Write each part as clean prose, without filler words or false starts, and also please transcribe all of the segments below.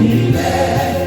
Il est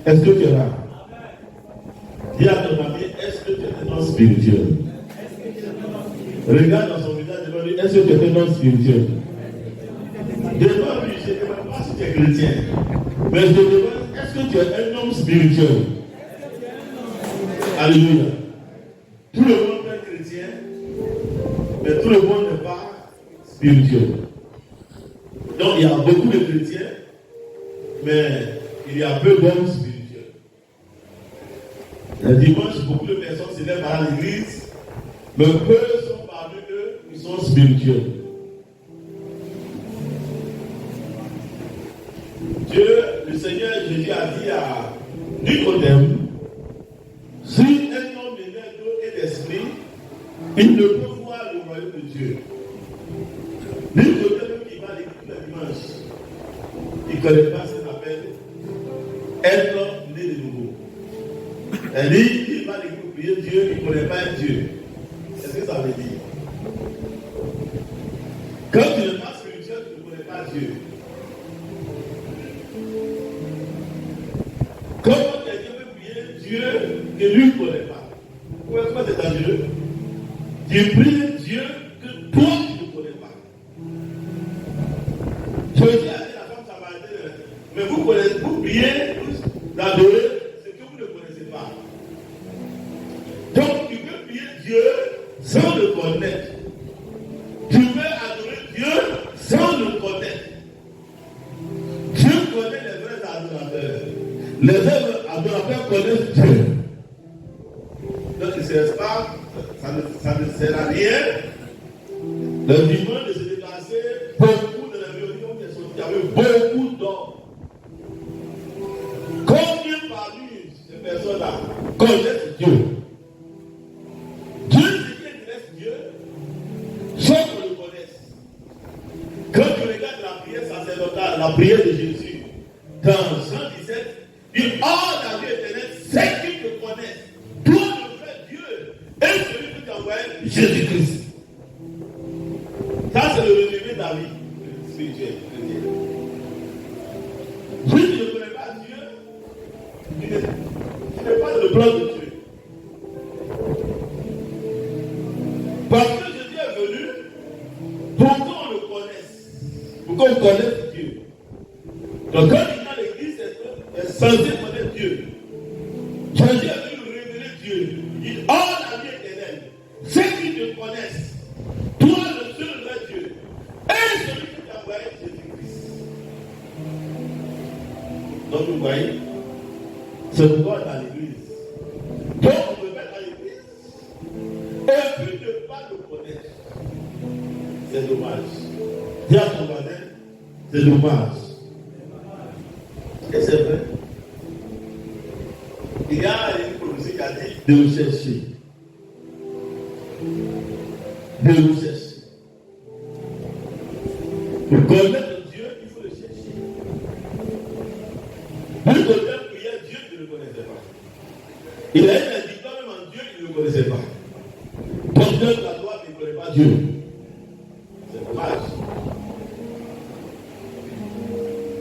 Est-ce que tu es là? Dis à ton ami, est-ce que tu es un homme spirituel? Regarde dans son visage devant lui, est-ce que tu es un homme spirituel? Devant lui, je ne sais pas si tu es chrétien, mais je te demande, est-ce que tu es un homme spirituel? Alléluia. Tout le monde est chrétien, mais tout le monde n'est pas spirituel. Donc il y a beaucoup de chrétiens, mais il y a peu d'hommes spirituels. Le dimanche, beaucoup de personnes se lèvent à l'église, mais peu sont parmi eux qui sont spirituels. Dieu, le Seigneur Jésus a dit à Nicodème, si un homme est né d'eau et d'esprit, il ne peut voir le royaume de Dieu. Nicodème qui va à l'église le dimanche, il ne connaît pas ce qu'on appelle être né de nouveau. Elle dit, il va prier Dieu, il ne connaît pas un Dieu. C'est ce que ça veut dire. Quand tu n'es pas spirituel, tu ne connais pas Dieu. Comment quelqu'un peut prier Dieu que lui ne connaît pas? Pourquoi c'est dangereux? Tu pries Dieu que toi tu ne connais pas. Jésus a dit à la femme samaritaine, mais vous priez, vous adorez ce que vous ne connaissez pas. Donc tu peux prier Dieu sans le connaître. Tu peux adorer Dieu sans le connaître. Dieu connaît les vrais adorateurs. Les vrais adorateurs connaissent Dieu. Donc il ne sert pas, ça ne sert à rien. Le dimanche de se déplacer, beaucoup de la réunion qui est sortie, il y avait beaucoup d'hommes. Combien parmi ces personnes-là connaissent Dieu? Dieu, c'est qui connaissent Dieu, sans qu'on le connaisse. Quand tu regardes la prière sacerdotale, la prière de Jésus, dans Jean 17, il dit, oh la vie éternelle, c'est qui te connaissent, toi le vrai Dieu, et celui que tu as envoyé, Jésus-Christ. Ça, c'est le résumé de la vie spirituelle. Si tu ne connais pas Dieu, tu n'es pas le plan de Dieu. Parce que Jésus est venu pour qu'on le connaisse, pour qu'on connaisse Dieu. Donc quand il est dans l'église, c'est censé connaître Dieu. Jésus est venu révéler Dieu. Il dit, oh la vie éternelle, ceux qui te connaissent, toi le seul vrai Dieu, et celui qui t'a envoyé, Jésus-Christ. Donc vous voyez, c'est pourquoi dans l'église. Donc on peut mettre à l'église et puis ne pas le connaître. C'est dommage. Dis à ton voisin, c'est dommage. Et c'est vrai. Il y a une prophétie qui a dit de rechercher. De rechercher. Pour connaître Dieu, il faut le chercher. Lui connaît prière Dieu, il ne le connaissait pas. Il a eu un diplôme même en Dieu, il ne le connaissait pas. Porteur de la droite, il ne connaît pas Dieu. C'est dommage.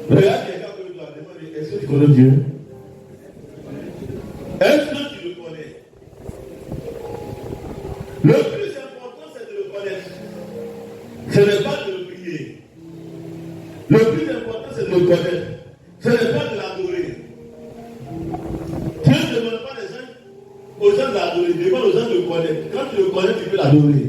Regarde quelqu'un qui doit demander, est-ce que tu connais Dieu? Est-ce que tu le connais? Le plus important, c'est de le connaître. Ce n'est pas de le prier. Le plus important, c'est de le connaître. Ce n'est pas de l'adorer. Dieu ne demande pas aux gens d'adorer, il demande aux gens de le connaître. Quand tu le connais, tu peux l'adorer.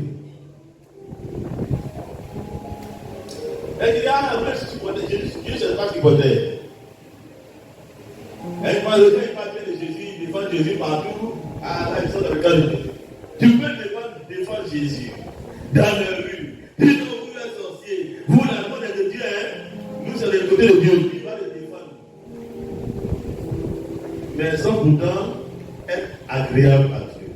Elle dit, ah, mais si tu connais Jésus, Dieu ne sait pas ce qu'il connaît. Elle parle bien de Jésus, il défend Jésus partout. Ah, là, ils sont dans le cas de Jésus. Tu peux défendre Jésus dans les rues. Dis donc, vous êtes sorciers. Vous, la mode est de Dieu, hein. Nous, c'est le côté de Dieu. Il va le défendre. Mais sans pourtant être agréable à Dieu.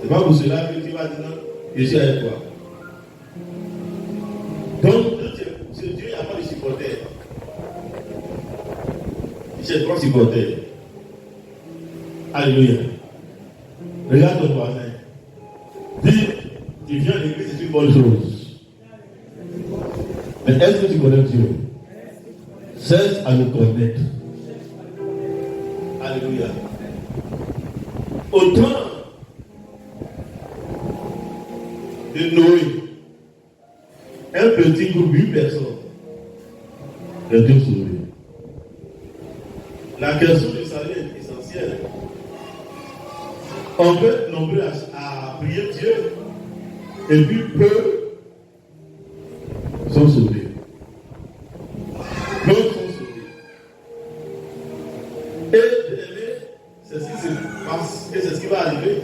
C'est pas pour cela que tu vas dire non, je suis avec toi. Donc, ce Dieu, il n'y a pas de supporter. C'est trois supporters. Alléluia. Regarde ton voisin. Dis, tu viens à l'église, c'est une bonne chose. Mais est-ce que tu connais Dieu? Cesse à le connaître. Alléluia. Au temps de Noé, un petit groupe, 8 personnes, les deux sauvés. La question du salut est essentielle. On peut être nombreux à prier Dieu, et puis peu sont sauvés. Peu sont sauvés. Et c'est ce qui se passe, et c'est ce qui va arriver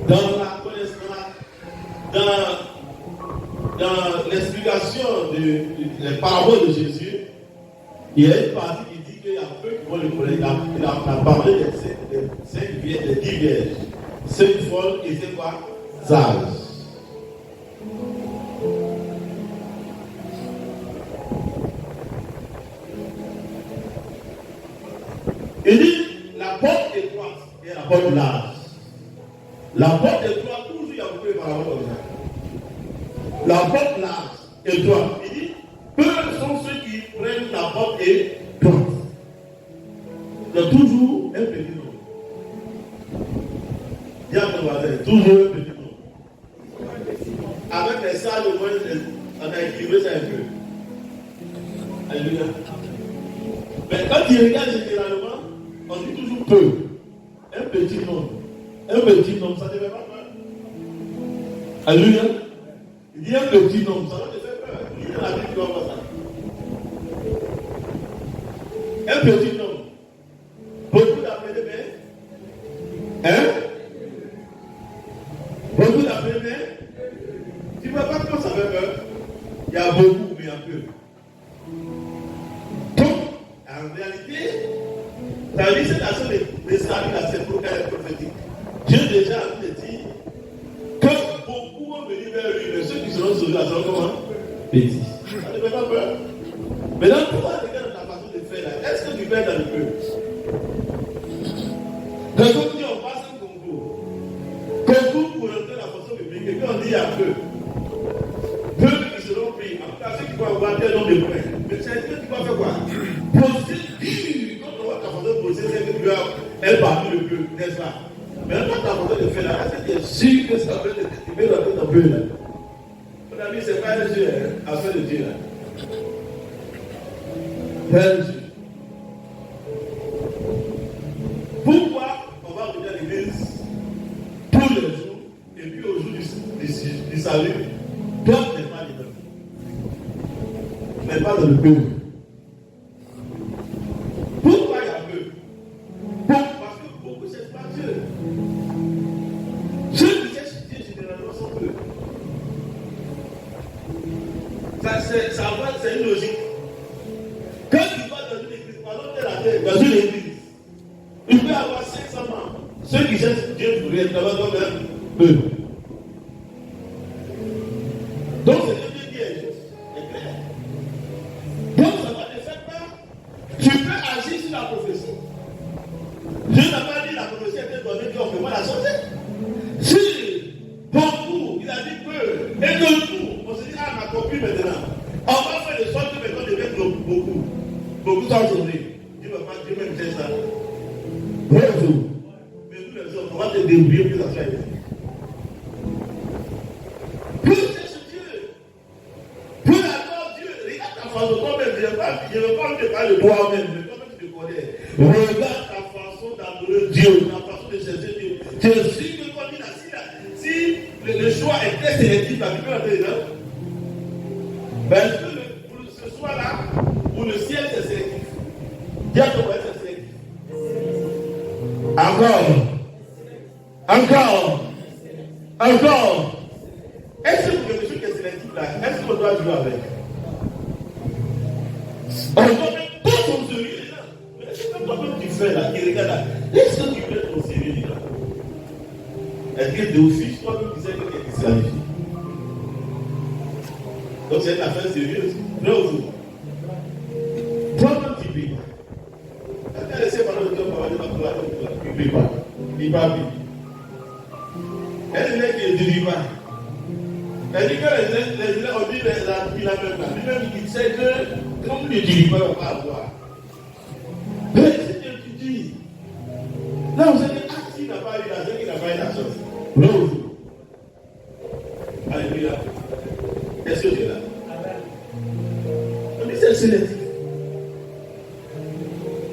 dans la connaissance, dans l'explication des paraboles de Jésus. Il y a une partie qui dit qu'il y a peu qui vont le connaître. Il a parlé des 10 vierges. 5 folles et c'est quoi? Sages. Il dit la porte étroite et la porte large. La porte étroite, toujours il y a beaucoup de paraboles comme ça. La porte large, étroite. Il dit peu sont ceux qui prennent la porte étroite. Il y a toujours un petit nombre. Il y a un voisin, toujours un petit nombre. Avec les salles, au moins, on a équilibré ça un peu. Alléluia. Mais quand il regarde généralement, on dit toujours peu. Un petit nombre. Un petit nombre, ça ne devait pas peur. Alléluia. Il dit un petit nombre, ça va te faire peur. Il y a la Bible qui va voir ça. Un petit nombre. Beaucoup d'appelés, mais. Hein? Beaucoup d'appelés, mais. Tu ne vois pas comment ça fait peur. Il y a beaucoup, mais il y a peu. Donc, en réalité, ta vie, c'est la seule de salut, la seule pour qu'elle est prophétique. Dieu déjà a dit que beaucoup vont venir vers lui, mais ceux qui seront sauvés, seront comment? Petits. Ça ne fait pas peur. Maintenant, toi, regarde ta façon de faire là. Est-ce que tu fais dans le peu? Quand on dit on passe un concours pour rentrer la fonction publique, et quand on dit il y a peu qui seront pris, en tout cas ceux qui vont avoir tel nombre de points. Mais c'est que tu vas faire quoi? Poser dur. Quand on voit ta fonction de poser, c'est que tu as un parmi le peu, n'est-ce pas? Mais quand ta fonction de faire là, est-ce que tu es sûr que ça peut te mettre dans ton peu là? Mon ami, c'est pas un Dieu, affaire de Dieu là. Pourquoi on va venir à l'église tous les jours et puis au jour du salut, toi tu n'es pas dedans. Tu n'es pas dans le peu. Pourquoi il y a peu? Parce que beaucoup ne cherchent pas Dieu. Ceux qui cherchent Dieu généralement sont peu. C'est une logique. Quand tu vas dans une église, pendant que tu es la terre, dans une église, il peut y avoir 500 membres. Ceux qui cherchent Dieu pour rien, travaillent comme un peu. Donc, c'est Dieu qui est juste. C'est clair. Donc, ça va te faire peur. Tu peux agir sur la prophétie. Dieu n'a pas dit la prophétie était donnée, Dieu fait moi la santé. Si, beaucoup, il a dit peu, et que nous, on se dit, ah, ma copine maintenant, on va faire de sorte que maintenant devienne beaucoup. Beaucoup sont sauvés. Dieu ne va pas, Dieu même fait ça. Mais nous les hommes, on va te débrouiller pour que ça soit aidé. Plus cherche Dieu. Plus adore Dieu. Regarde face de toi-même. Je ne veux pas te parler de toi-même, mais toi-même tu te connais. Regarde ta façon d'adorer Dieu, ta façon de chercher Dieu. Je suis que toi, si le choix est très sélectif, la Bible est là. Ben, pour ce soir-là, pour le ciel, c'est sélectif. Dieu te voit, c'est sélectif. Encore. Est-ce que vous avez quelque chose qui est sélectif là? Est-ce qu'on doit jouer avec? On doit mettre tout son sérieux là. Mais est-ce que toi-même tu fais là, qui regarde là? Est-ce que tu mets ton sérieux là? Est-ce que d'office, toi-même tu sais que tu es disqualifié? Donc c'est une affaire sérieuse. Non, vous. Toi-même tu ne payes pas. Quand tu as laissé parler de toi, tu ne payes pas. Il va bien. Elle dit qu'il ne dit pas. Elle dit que les gens ont dit qu'il a même pas. Lui-même il sait que comme il ne dit pas, on va avoir. Mais c'est ce qu'il dit. Là, vous avez dit, ah, s'il n'a pas eu l'argent, il n'a pas eu la chance. Non. Alléluia. Est-ce que tu es là? On dit c'est sélectif.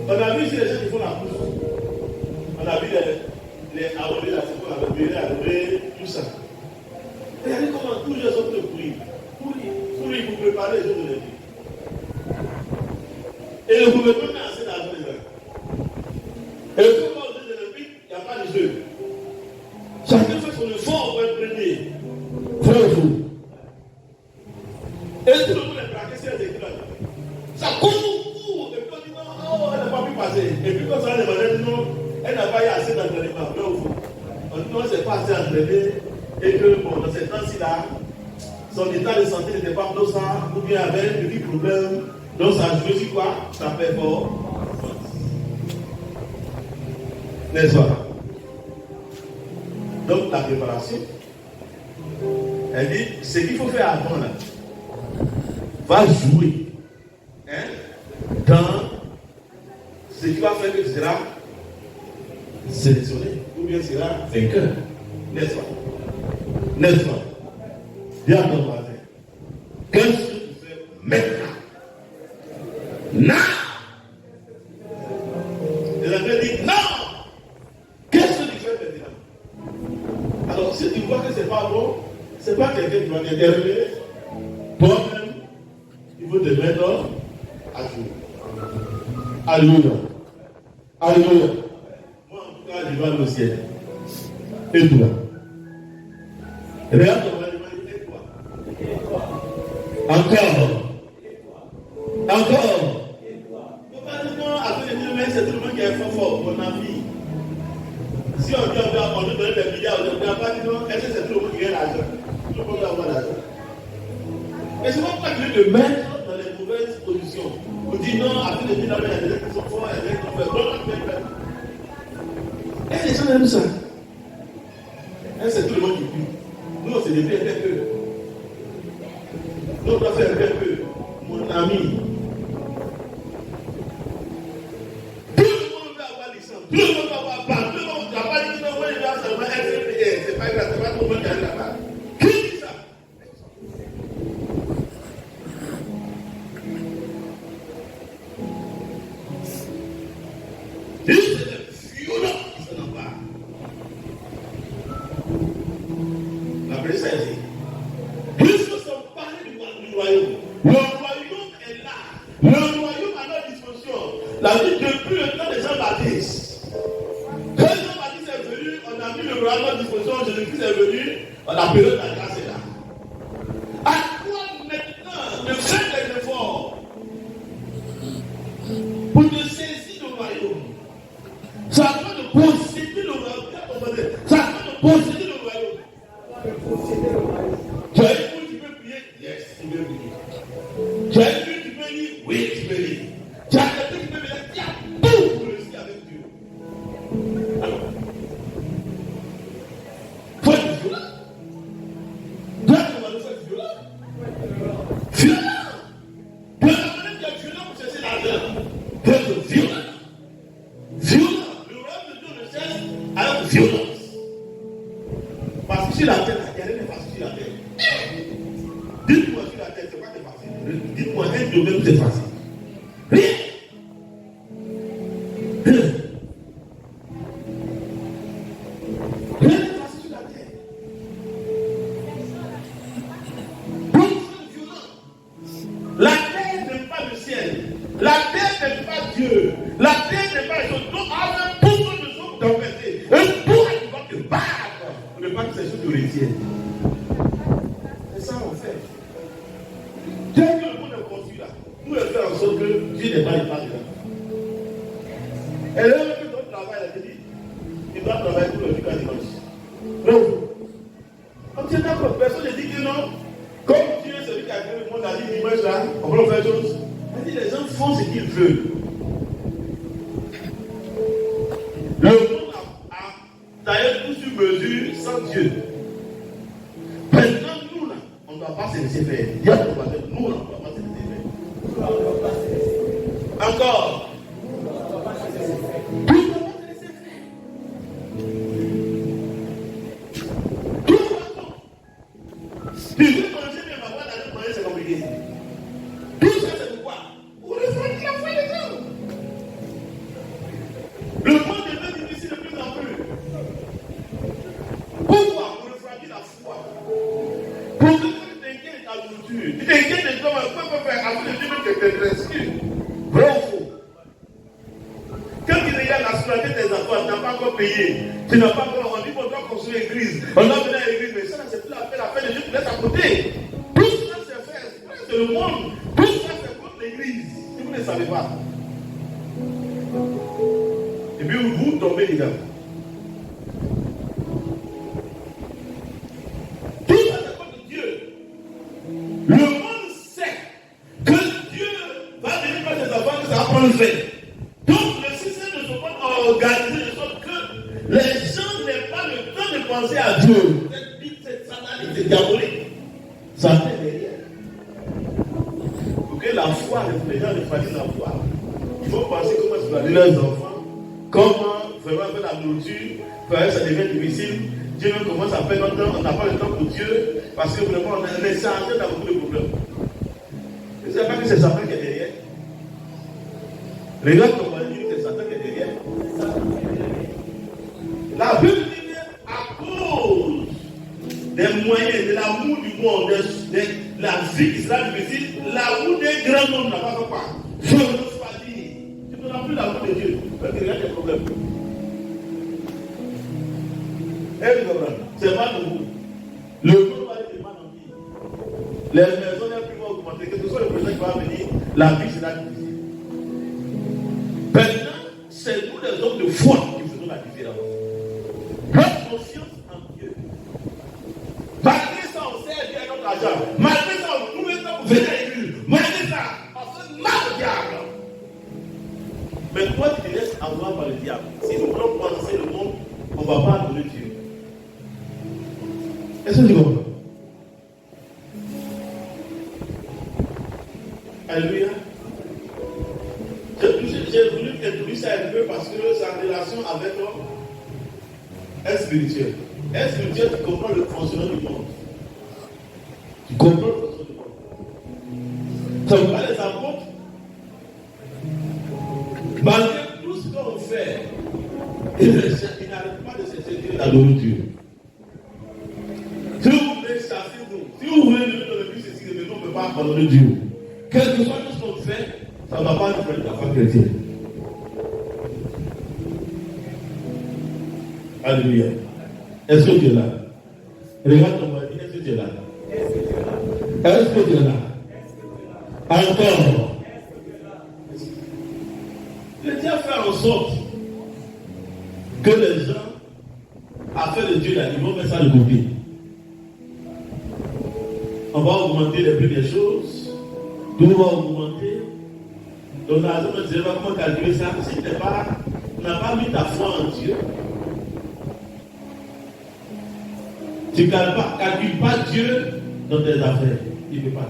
On a vu ici les gens qui font la course. On a vu les arrobés, la seconde, les arrobés, tout ça. Regardez comment tous les autres courir. Courir pour préparer les autres légumes. Et le gouvernement a assez d'argent les gens. Et le gouvernement aux Olympiques, il n'y a pas de jeu. Chacun fait son effort pour être premier. Frère vous. Et tout le monde est braqué sur les écrans. Ça court. Et puis on dit non, elle n'a pas pu passer. Et puis quand ça va demander, non, elle n'a pas eu assez d'entraînement. On dit non, c'est pas assez entraîné. Et que bon, dans ces temps-ci là, son état de santé n'était pas comme ça, ou bien avait un petit problème. Donc ça joue sur quoi? Ça fait fort. N'est-ce pas? Donc la préparation, elle dit, ce qu'il faut faire avant là, va jouer dans ce qui va faire que tu seras sélectionné, ou bien tu seras vainqueur. N'est-ce pas? N'est-ce pas? Dis à ton voisin, qu'est-ce que tu fais maintenant? Non! Et la Bible dit non! Qu'est-ce que tu fais maintenant? Alors, si tu vois que c'est pas bon, c'est pas quelqu'un qui va t'interroger. Toi-même, il faut te mettre à jour. Alléluia. Alléluia. Moi, en tout cas, je vais aller au ciel. Et toi? Regarde ton mari, et toi? Encore. Après le million, c'est tout le monde qui est fort, mon ami. Si on dit on doit donner des milliards, on ne doit pas dire non, est-ce que c'est tout le monde qui gagne l'argent? Tout le monde doit avoir l'argent. Mais c'est pas pourquoi tu veux te mettre dans les mauvaises positions. On dit non, après le million, il y a des gens qui sont forts, il y a des gens qui sont forts. Et les gens aiment ça. Et c'est tout le monde qui prie. Nous, c'est des bien peu. Nous, on doit faire bien peu. Mon ami. Tout le monde veut avoir licence. Tout le monde veut avoir bac. Tout le monde ne va pas dire non, il doit seulement être c'est pas grave, c'est pas tout le monde qui a là-bas. Qui dit ça? C'est des violents qui s'en emparent. La présidence est puisque sont parlés du royaume. Le royaume est là. Le royaume à notre disposition. La vie depuis le temps de Jean-Baptiste. Quand Jean-Baptiste est venu, on a mis le royaume à notre disposition. Jésus-Christ est venu, on a période de la grâce est là. À toi maintenant de faire des efforts pour te saisir le royaume. Ça va de posséder le royaume. Ça va de posséder le royaume. Tu as écouté, tu peux prier? Yes, tu peux prier. Tu as écouté, tu peux lire? Oui, tu peux lire. Tu as écouté, tu peux lire? Tu as tout pour réussir avec Dieu. Alors, faut être violent. Dieu va nous faire violent. Violent. Dieu va nous faire violent pour chercher l'argent. Dieu est violent. Violent. Le royaume de Dieu ne cherche avec violence. Parce que sur la terre, la guerre n'est pas sur la terre. Dites-moi sur la terre, c'est pas des facile. Dites-moi un domaine, c'est facile. Rien. Rien n'est facile sur la terre. La terre n'est pas le ciel. La terre n'est pas Dieu. La terre n'est pas les choses. Donc, avec tout ce que nous sommes d'enverser, et pour arriver te battre, on ne pas que ces choses te retiennent. C'est ça on fait. Dès que le monde est conçu là, nous devons faire en sorte que Dieu n'est pas là. Et là, que notre travail, elle a dit, il doit travailler pour le jusqu'à dimanche. Donc, on tient d'accord, personne ne dit que non. Comme Dieu, celui qui a créé le monde, a dit dimanche là, on peut faire chose. Elle dit, les gens font ce qu'ils veulent. Le monde a taillé tout sur mesure sans Dieu. Maintenant, nous là, on ne doit pas se laisser faire. Nous là, on ne doit pas se laisser faire. Encore. Tu veux manger, mais ma voix d'aller manger, c'est compliqué. Tout ça, c'est pourquoi? Pour refroidir la foi des gens. Le monde devient difficile de plus en plus. Pourquoi? Pour refroidir la foi. Pour que tu t'inquiètes de ta nourriture. Tu t'inquiètes de toi, quoi faire avant de dire que tu es rescue. Vrai ou faux? Quand tu regardes la scolarité de tes enfants, tu n'as pas encore payé. Tu n'as pas encore rendu pour toi construire l'église. On doit venir à l'église, mais ça, c'est plus la peine de Dieu, tu laisses à côté. Tout ça, c'est fait. C'est le monde. Tout ça, c'est contre l'église. Si vous ne savez pas. Et puis, vous tombez dedans. Tout ça, c'est contre Dieu. Le monde sait que Dieu va venir par ses enfants, que ça va prendre fait. Donc, le système de ce monde a organisé de sorte que les gens n'aient pas le temps de penser à Dieu. Cette satanique, c'est diabolique. Ça fait derrière. Pour que la foi, les gens refroidissent la foi, il faut penser comment se garder leurs enfants, comment vraiment faire la nourriture, ça devient difficile. Dieu même commence à faire notre temps, on n'a pas le temps pour Dieu, parce que vraiment on a laissé entrer dans beaucoup de problèmes. Vous ne savez pas que c'est Satan qui est derrière. Regarde comment il dit que c'est Satan qui est derrière. La Bible dit à cause des moyens, de l'amour du monde, de la vie qui sera difficile, l'amour des grands hommes n'a pas fait quoi. Je ne veux pas dire. Tu ne n'as plus l'amour de Dieu. Parce qu'il y a des problèmes. C'est pas nouveau. Le monde va être mal en vie. Les maisons les plus vont augmenter. Quel que soit le projet qui va venir, la vie sera difficile. Maintenant, c'est nous les hommes de foi qui faisons la différence. Notre confiance en Dieu. Malgré ça, on sert bien notre argent. Malgré ça, on trouve le temps pour venir à l'église. Malgré ça, on fait mal au diable. Mais toi, tu te laisses avoir par le diable. Si nous voulons penser le monde, on ne va pas adorer Dieu. Est-ce que tu comprends? Alléluia. J'ai voulu introduire ça un peu parce que c'est en relation avec un spirituel. Un spirituel, tu comprends le fonctionnement du monde. Tu comprends le fonctionnement du monde. Ça vous parle des apôtres. Malgré tout ce qu'on fait, ils n'arrêtent pas de se servir d'adorer Dieu. Si vous voulez chasser nous, si vous voulez nous donner plus ceci, mais nous ne pouvons pas abandonner Dieu. Quel que soit ce qu'on fait, ça ne va pas nous faire la foi chrétienne. Alléluia. Est-ce que tu es là? Regarde ton mari, est-ce que tu es là? Est-ce que tu es là? Encore. Le diable fait en sorte que les gens, afin de Dieu, là, ils vont mettre ça de côté. On va augmenter les prix des choses, tout va augmenter. Donc, la zone, je ne sais pas comment calculer ça. Si tu n'as pas mis ta foi en Dieu, tu ne calcules pas Dieu dans tes affaires. Il ne peut pas.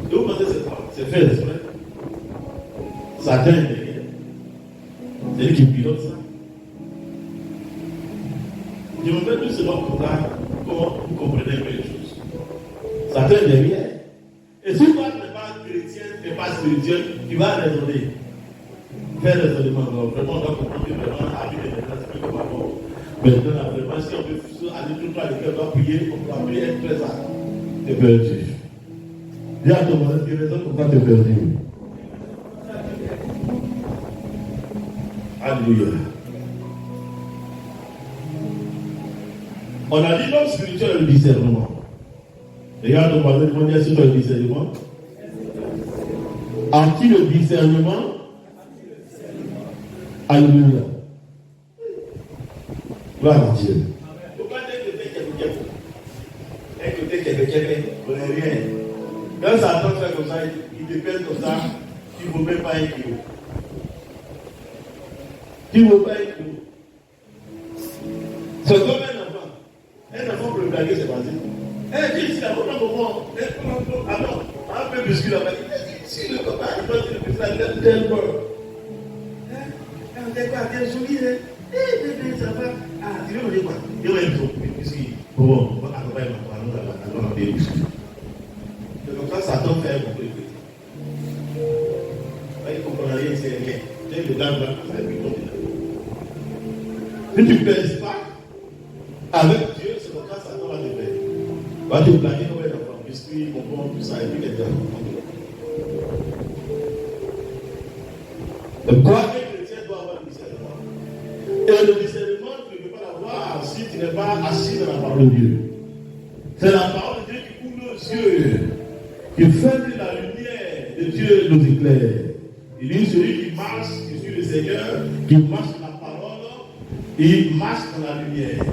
Donc, vous pensez que c'est quoi? C'est fait exprès. Satan est derrière. C'est lui qui pilote ça. Je me fais tout cela pour voir comment vous comprenez un peu les choses. Satan est derrière. Et si vous n'est pas chrétien, n'est pas spirituel, tu vas raisonner. Faire raisonnement. Vraiment, on doit comprendre que vraiment, la vie est très comme avant. Maintenant, vraiment, si on veut aller tout le temps à l'école, on doit prier, on doit prier, être très hâte. Tu es perdu. Dis à ton voisin, tu raisonnes pourquoi tu es perdu. Alléluia. On a dit l'homme spirituel est le discernement. Regarde ton voisin, on dit sur le discernement. As-tu le discernement? Alléluia. Gloire à Dieu. Pourquoi dès que tu es on n'est rien. Quand Satan fait comme ça, il te pèse comme ça, tu ne vaut même pas un kilo. Tu ne vaut pas un kilo. C'est comme un enfant. Un enfant pour le blaguer, c'est facile. Tu dis, comment? Alors, un peu biscuit là-bas. Si le copain, il doit dire que ça donne tel peur. On dit quoi? T'es joli, hein? Ça va. Ah, tu veux me dire quoi? Il y a un biscuit. Bon, on va accompagner ma femme, des biscuits. C'est comme ça, Satan fait un peu de petit. Il ne comprend rien, c'est rien. Dès le dame là, ça va être si tu ne pèses pas avec Dieu, c'est comme ça, Satan va te faire. Va te planer, on va être enfant, biscuit, bonbon, tout ça, et puis les gens. Quoi qu'un chrétien doit avoir le discernement. Et le discernement, tu ne peux pas l'avoir si tu n'es pas assis dans la parole de Dieu. C'est la parole de Dieu qui ouvre nos yeux, qui fait que la lumière de Dieu nous éclaire. Il dit celui qui marche, qui suit le Seigneur, qui marche dans la parole, il marche dans la lumière.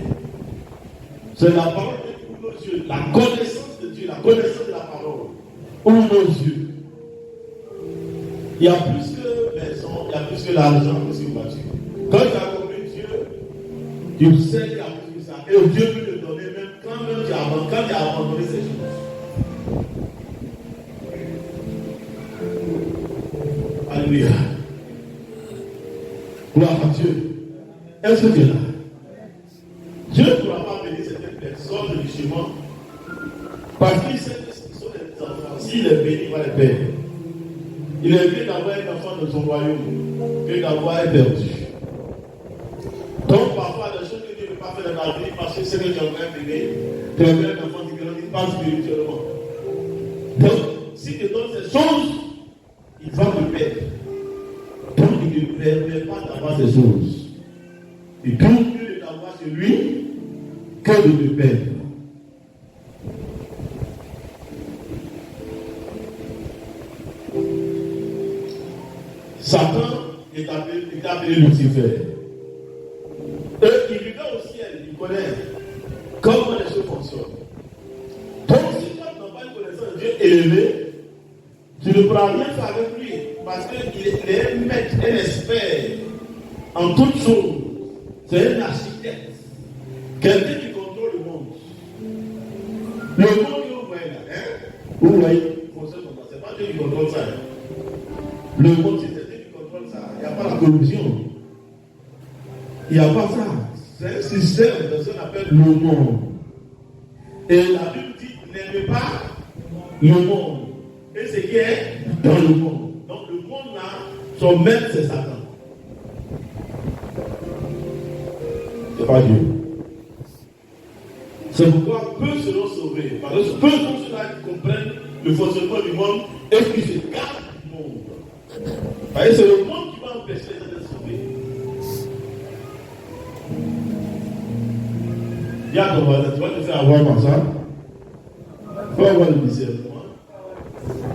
C'est la parole de Dieu qui ouvre nos yeux, la connaissance de Dieu, la connaissance de la parole ouvre nos yeux. Il y a plus que maison, il y a plus que l'argent, plus que voiture. Quand tu as compris Dieu, tu sais qu'il y a plus que ça. Et Dieu peut te donner même quand tu as abandonné ces choses. Alléluia. Gloire à Dieu. Est-ce que tu es là? Dieu ne pourra pas bénir certaines personnes justement parce qu'ils sait que ce sont des enfants. S'il est béni, il va les perdre. Il est mieux d'avoir un enfant de son royaume que d'avoir un perdu. Donc parfois, les choses que Dieu ne peut pas faire dans la vie parce que c'est que tu es en train de bénir, tu es un enfant qui grandit pas spirituellement. Donc, si tu donnes ces choses, il va te perdre. Donc, il ne permet pas d'avoir ces choses. Il trouve mieux de t'avoir chez lui que de te perdre. Satan est appelé Lucifer. Et il vient au ciel, il connaît comment les choses fonctionnent. Donc, si toi tu n'as pas une connaissance de Dieu élevée, tu ne pourras rien faire avec lui parce qu'il est un maître, un expert en toutes choses. C'est un architecte. Quelqu'un qui contrôle le monde. Le monde que vous voyez là, vous voyez, c'est pas Dieu qui contrôle ça. Le monde, c'est Dieu qui contrôle ça. Il n'y a pas la corruption. Il n'y a pas ça. C'est un système de ce qu'on appelle le monde. Et la Bible dit n'aimez pas le monde. Et ce qui est dans le monde. Donc le monde là, son maître c'est Satan. C'est pas Dieu. C'est pourquoi peu seront sauvés. Parce que peu sont ceux-là qui comprennent le fonctionnement du monde et qui se gardent du monde. Parce que c'est le monde qui va empêcher les gens d'être sauvés. Il y a ton voisin, tu vas te faire avoir comme ça. Il faut avoir le discernement.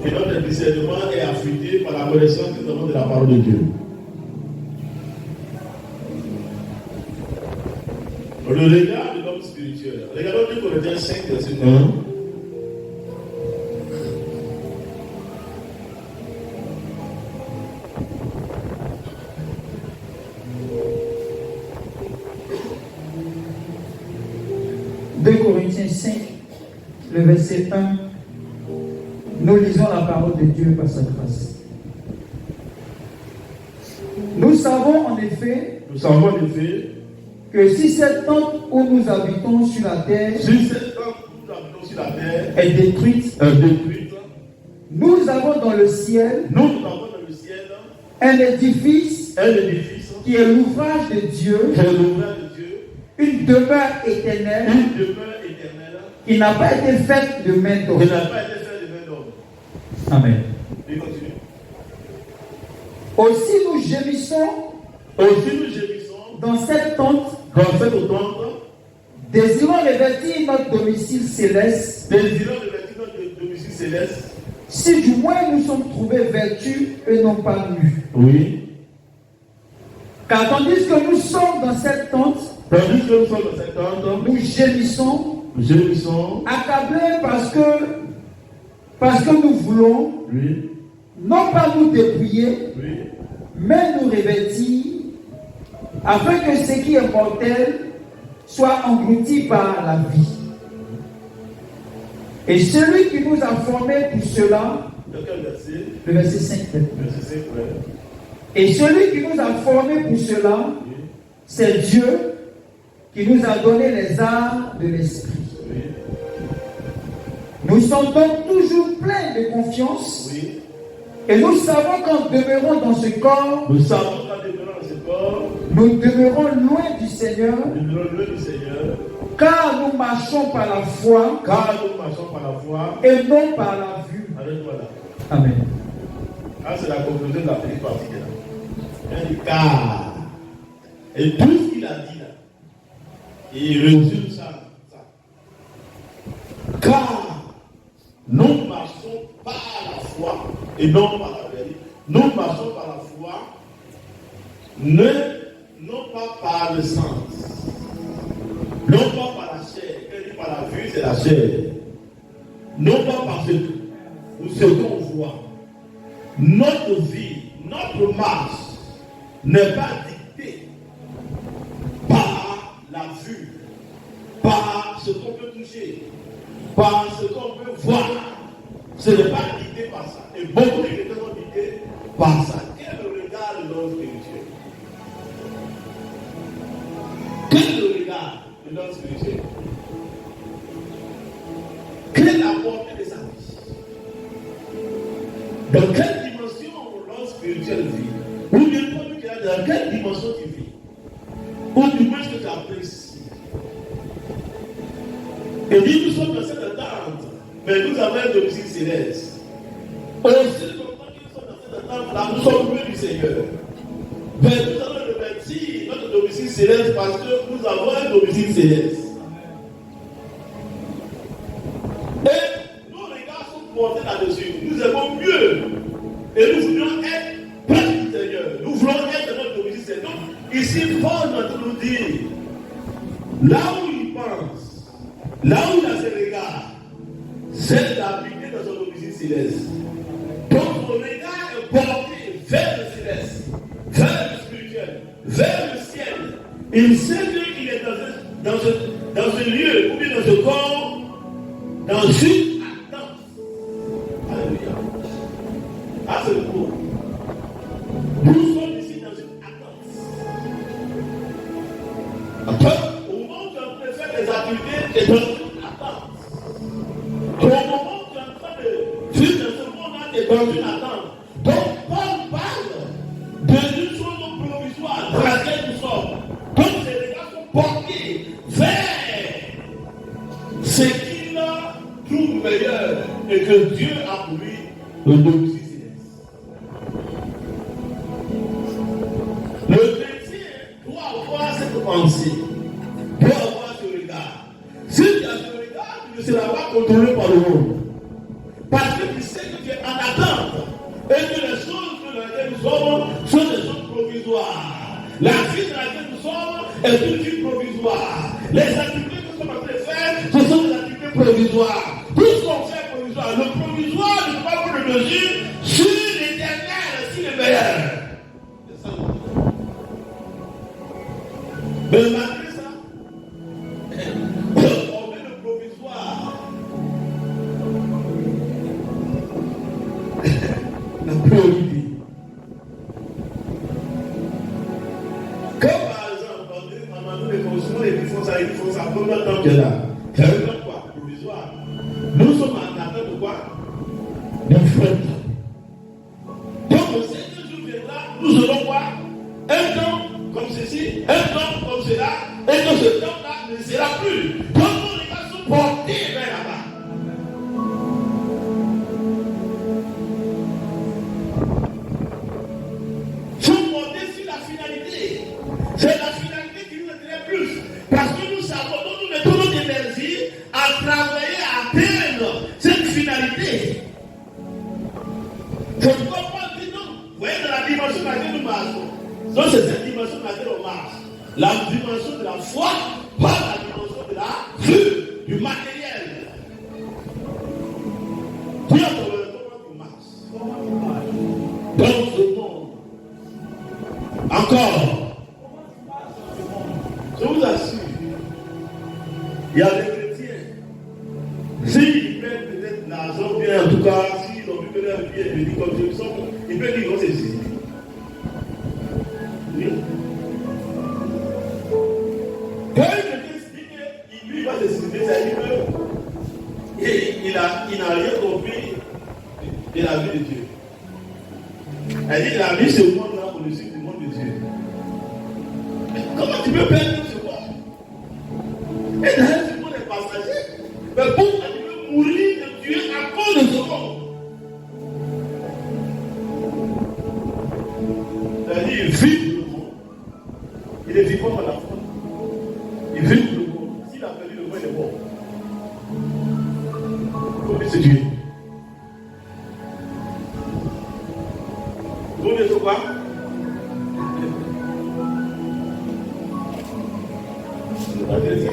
Et notre discernement est affûté par la connaissance que nous avons de la parole de Dieu. Le regard de l'homme spirituel. Regardons 2 Corinthiens 5, verset 1. Corinthiens 5, le verset 1, nous lisons la parole de Dieu par sa grâce. Nous savons en effet que si cette tente où nous habitons sur la terre, est détruite, Nous avons dans le ciel nous avons dans le ciel un édifice qui qui est l'ouvrage de Dieu, est l'ouvrage de Dieu, une demeure éternelle une demeure éternelle qui n'a pas été faite de main qui d'homme. n'a pas été faite de main d'homme. Amen. Et continue. Aussi nous gémissons Aussi nous gémissons dans cette tente, dans cette tente, désirant revêtir notre domicile céleste, désirant de bâtir notre domicile céleste. si du moins nous sommes trouvés vêtus et non pas nus. Oui. Car tandis que nous sommes dans cette tente, Tandis que nous sommes dans cette tente, nous gémissons, accablés parce que nous voulons oui, non pas nous dépouiller, oui, mais nous revêtir, afin que ce qui est mortel soit englouti par la vie. Et celui qui nous a formés pour cela, dans quel verset? le verset 5. Verset 5, ouais. Et celui qui nous a formés pour cela, Oui, c'est Dieu qui nous a donné les armes de l'esprit. oui, Nous sommes donc toujours pleins de confiance oui. et nous savons qu'en demeurant dans ce corps, Nous savons qu'en demeurant dans ce corps, nous demeurons loin du Seigneur, nous demeurons loin du Seigneur, car nous marchons par la foi car nous marchons par la foi. et non par la vue. Arrête-toi là. Amen. Ah, c'est la conclusion de la petite partie là. Il dit car. Et tout ce qu'il a dit là, il résume ça. Car nous marchons par la foi et non par la vérité. Nous marchons par la foi, non pas par le sens, non pas par la chair. Quand il dit par la vue, c'est la chair. Non pas par ce qu'on voit. Notre vie, notre marche n'est pas dictée par la vue, par ce qu'on peut toucher, par ce qu'on peut voir. Ce n'est pas dicté par ça. Et beaucoup de chrétiens sont dictés par ça. Quel est le regard de l'homme spirituel? Quel est le regard de l'homme spirituel? Quelle est la portée de sa vie? Dans quelle dimension l'homme spirituel vit? Ou bien dans quelle dimension tu vis? Ou du moins que tu apprécies. Et dit, nous sommes dans cette attente, mais nous avons un domicile céleste. Aussi longtemps que nous sommes dans cette attente-là, nous sommes loin du Seigneur. Mais nous allons revêtir notre domicile céleste parce que nous avons un domicile céleste. Et nos regards sont portés là-dessus. Nous aimons mieux. Et nous voulons être près du Seigneur. Nous voulons être dans notre domicile céleste. Donc, ici, Paul nous dit, là où il pense, là où il a ses regards, c'est d'habiter dans son domicile céleste. Donc, son regard est porté vers le céleste, vers le spirituel, vers le ciel. Il sait qu'il est dans ce lieu, ou bien dans ce corps, dans une attente. Alléluia. Ah, c'est le cours. Nous sommes ici dans une attente. Au moment où tu es en train de faire des activités, tu es dans une attente. Au moment où tu es en train de vivre dans ce monde-là, tu es dans une attente. Donc, Paul parle d'une chose provisoire dans laquelle nous sommes. Donc, ces regards sont portés vers ce qu'il trouve meilleur et que Dieu a pour lui le domicile céleste. Le chrétien doit avoir cette pensée, doit avoir ce regard. Si tu as ce regard, tu ne seras pas contrôlé par le monde. Parce que tu sais que tu es en attente et que les choses dans lesquelles nous sommes sont des choses provisoires. La vie dans laquelle nous sommes est une vie provisoire. Les activités que nous sommes en train de faire, ce sont des activités provisoires. Tout ce qu'on fait est provisoire. Le provisoire ne peut pas prendre le mesure sur l'éternel, sur le meilleur. C'est ça. Mais malgré ça, on met le provisoire. La priorité. Comme par exemple, à un moment donné, ils font ça, combien de temps que là? Ça veut dire quoi? Provisoire. Nous sommes en attente de quoi? D'un frère. un temps comme ceci, un temps comme cela, et que ce temps-là ne sera plus. Donc nos regards sont portés vers là-bas. Sont portés sur la finalité. C'est la finalité qui nous intéresse plus. Parce que nous savons, nous mettons notre énergie à travailler, à atteindre cette finalité. C'est pourquoi Paul dit non. Vous voyez, dans la dimension dans laquelle nous marchons. Donc c'est cette dimension dans laquelle on marche. La dimension de la foi, pas la dimension de la vue, du matériel. Dis à ton comment tu marches dans ce monde. Encore. Je vous assure, il y a des chrétiens. S'ils perdent peut-être l'argent, bien en tout cas, s'ils ont vu que leur vie est venue comme ils sont, ils peuvent dire que c'est ici. Oui. Quand quelqu'un se dit qu'il lui va décider, ça dit qu'il n'a rien compris de la vie de Dieu. Elle dit qu'il a mis ce monde-là au-dessus du monde de Dieu. Mais comment tu peux perdre ce monde? Et d'ailleurs, ce monde est passager. Mais pourquoi tu peux mourir de Dieu à cause de ce monde? C'est-à-dire, il vit le monde. Il est vivant par la foi. Il vit le monde. S'il a perdu le monde, il est mort. Comment c'est Dieu? Vous voyez ce quoi? Je ne suis pas chrétien.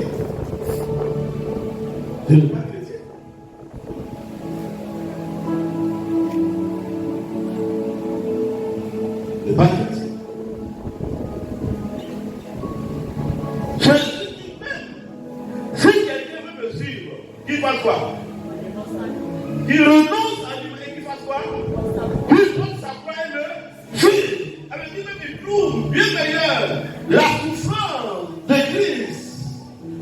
Je ne suis pas chrétien. Je ne suis pas chrétien. Si quelqu'un veut me suivre, qu'il fasse quoi? Qu'il renonce à lui et qu'il fasse quoi? Qu'il prenne sa croix et le suive. Avec lui même il trouve bien meilleur la souffrance de Christ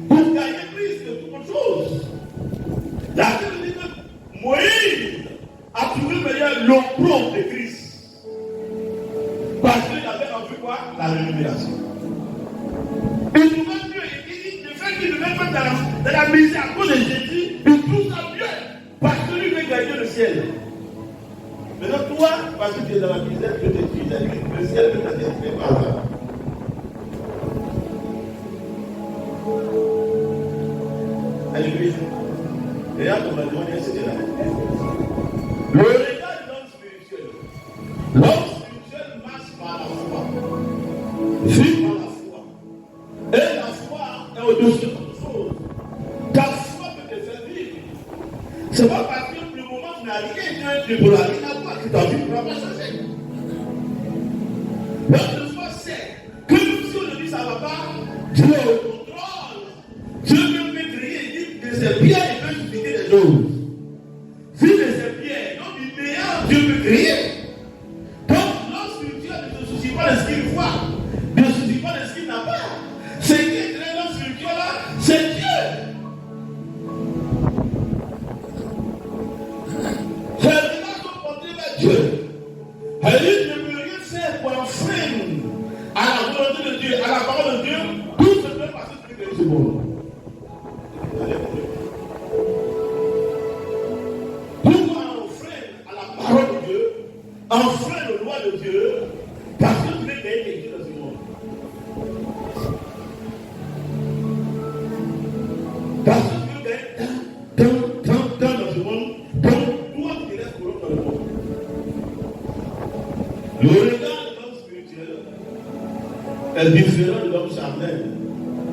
pour gagner Christ que toute autre chose. La Bible dit que Moïse a trouvé meilleur l'opprobre de Christ. Parce qu'il avait en vue quoi? La rémunération. Il trouvait mieux, il dit le fait qu'il ne met pas dans la misère à cause de Jésus, il trouve ça mieux. Parce que lui veut gagner le ciel. Maintenant, toi, parce que tu es dans la misère, tu te dis, le ciel ne t'intéresse pas. Alléluia. Regarde ton bâtiment, c'était là. Le regard de l'homme spirituel. L'homme spirituel marche par la foi. Vit par la foi. Et la foi est au-dessus de toute chose. Ta foi peut te faire vivre. C'est pas parce que le moment où tu n'as rien de pour la vie à toi que ta vie ne va pas changer. Notre foi sait que même si on dit ça ne va pas, Dieu est au contrôle. Dieu peut créer et dire que c'est bien, il peut susciter des choses. Si c'est bien, donc il meilleur, Dieu peut créer. Donc l'homme spirituel ne se soucie pas de ce qu'il voit, ne se soucie pas de ce qu'il n'a pas. Ce qui est très l'homme spirituel là, c'est Dieu. C'est le regard qu'on porte vers Dieu. Elle dit, je ne peux rien faire pour enfreindre à la volonté de Dieu, à la parole de Dieu, tout ce que parce que tu es ce monde. Pourquoi on freine à la parole de Dieu, on freine aux lois de Dieu, parce que tu veux gagner quelque chose dans ce monde. Parce que tu veux gagner tant dans ce monde, donc toi tu restes pour dans le monde. Le regard de l'homme spirituel est différent de l'homme charnel.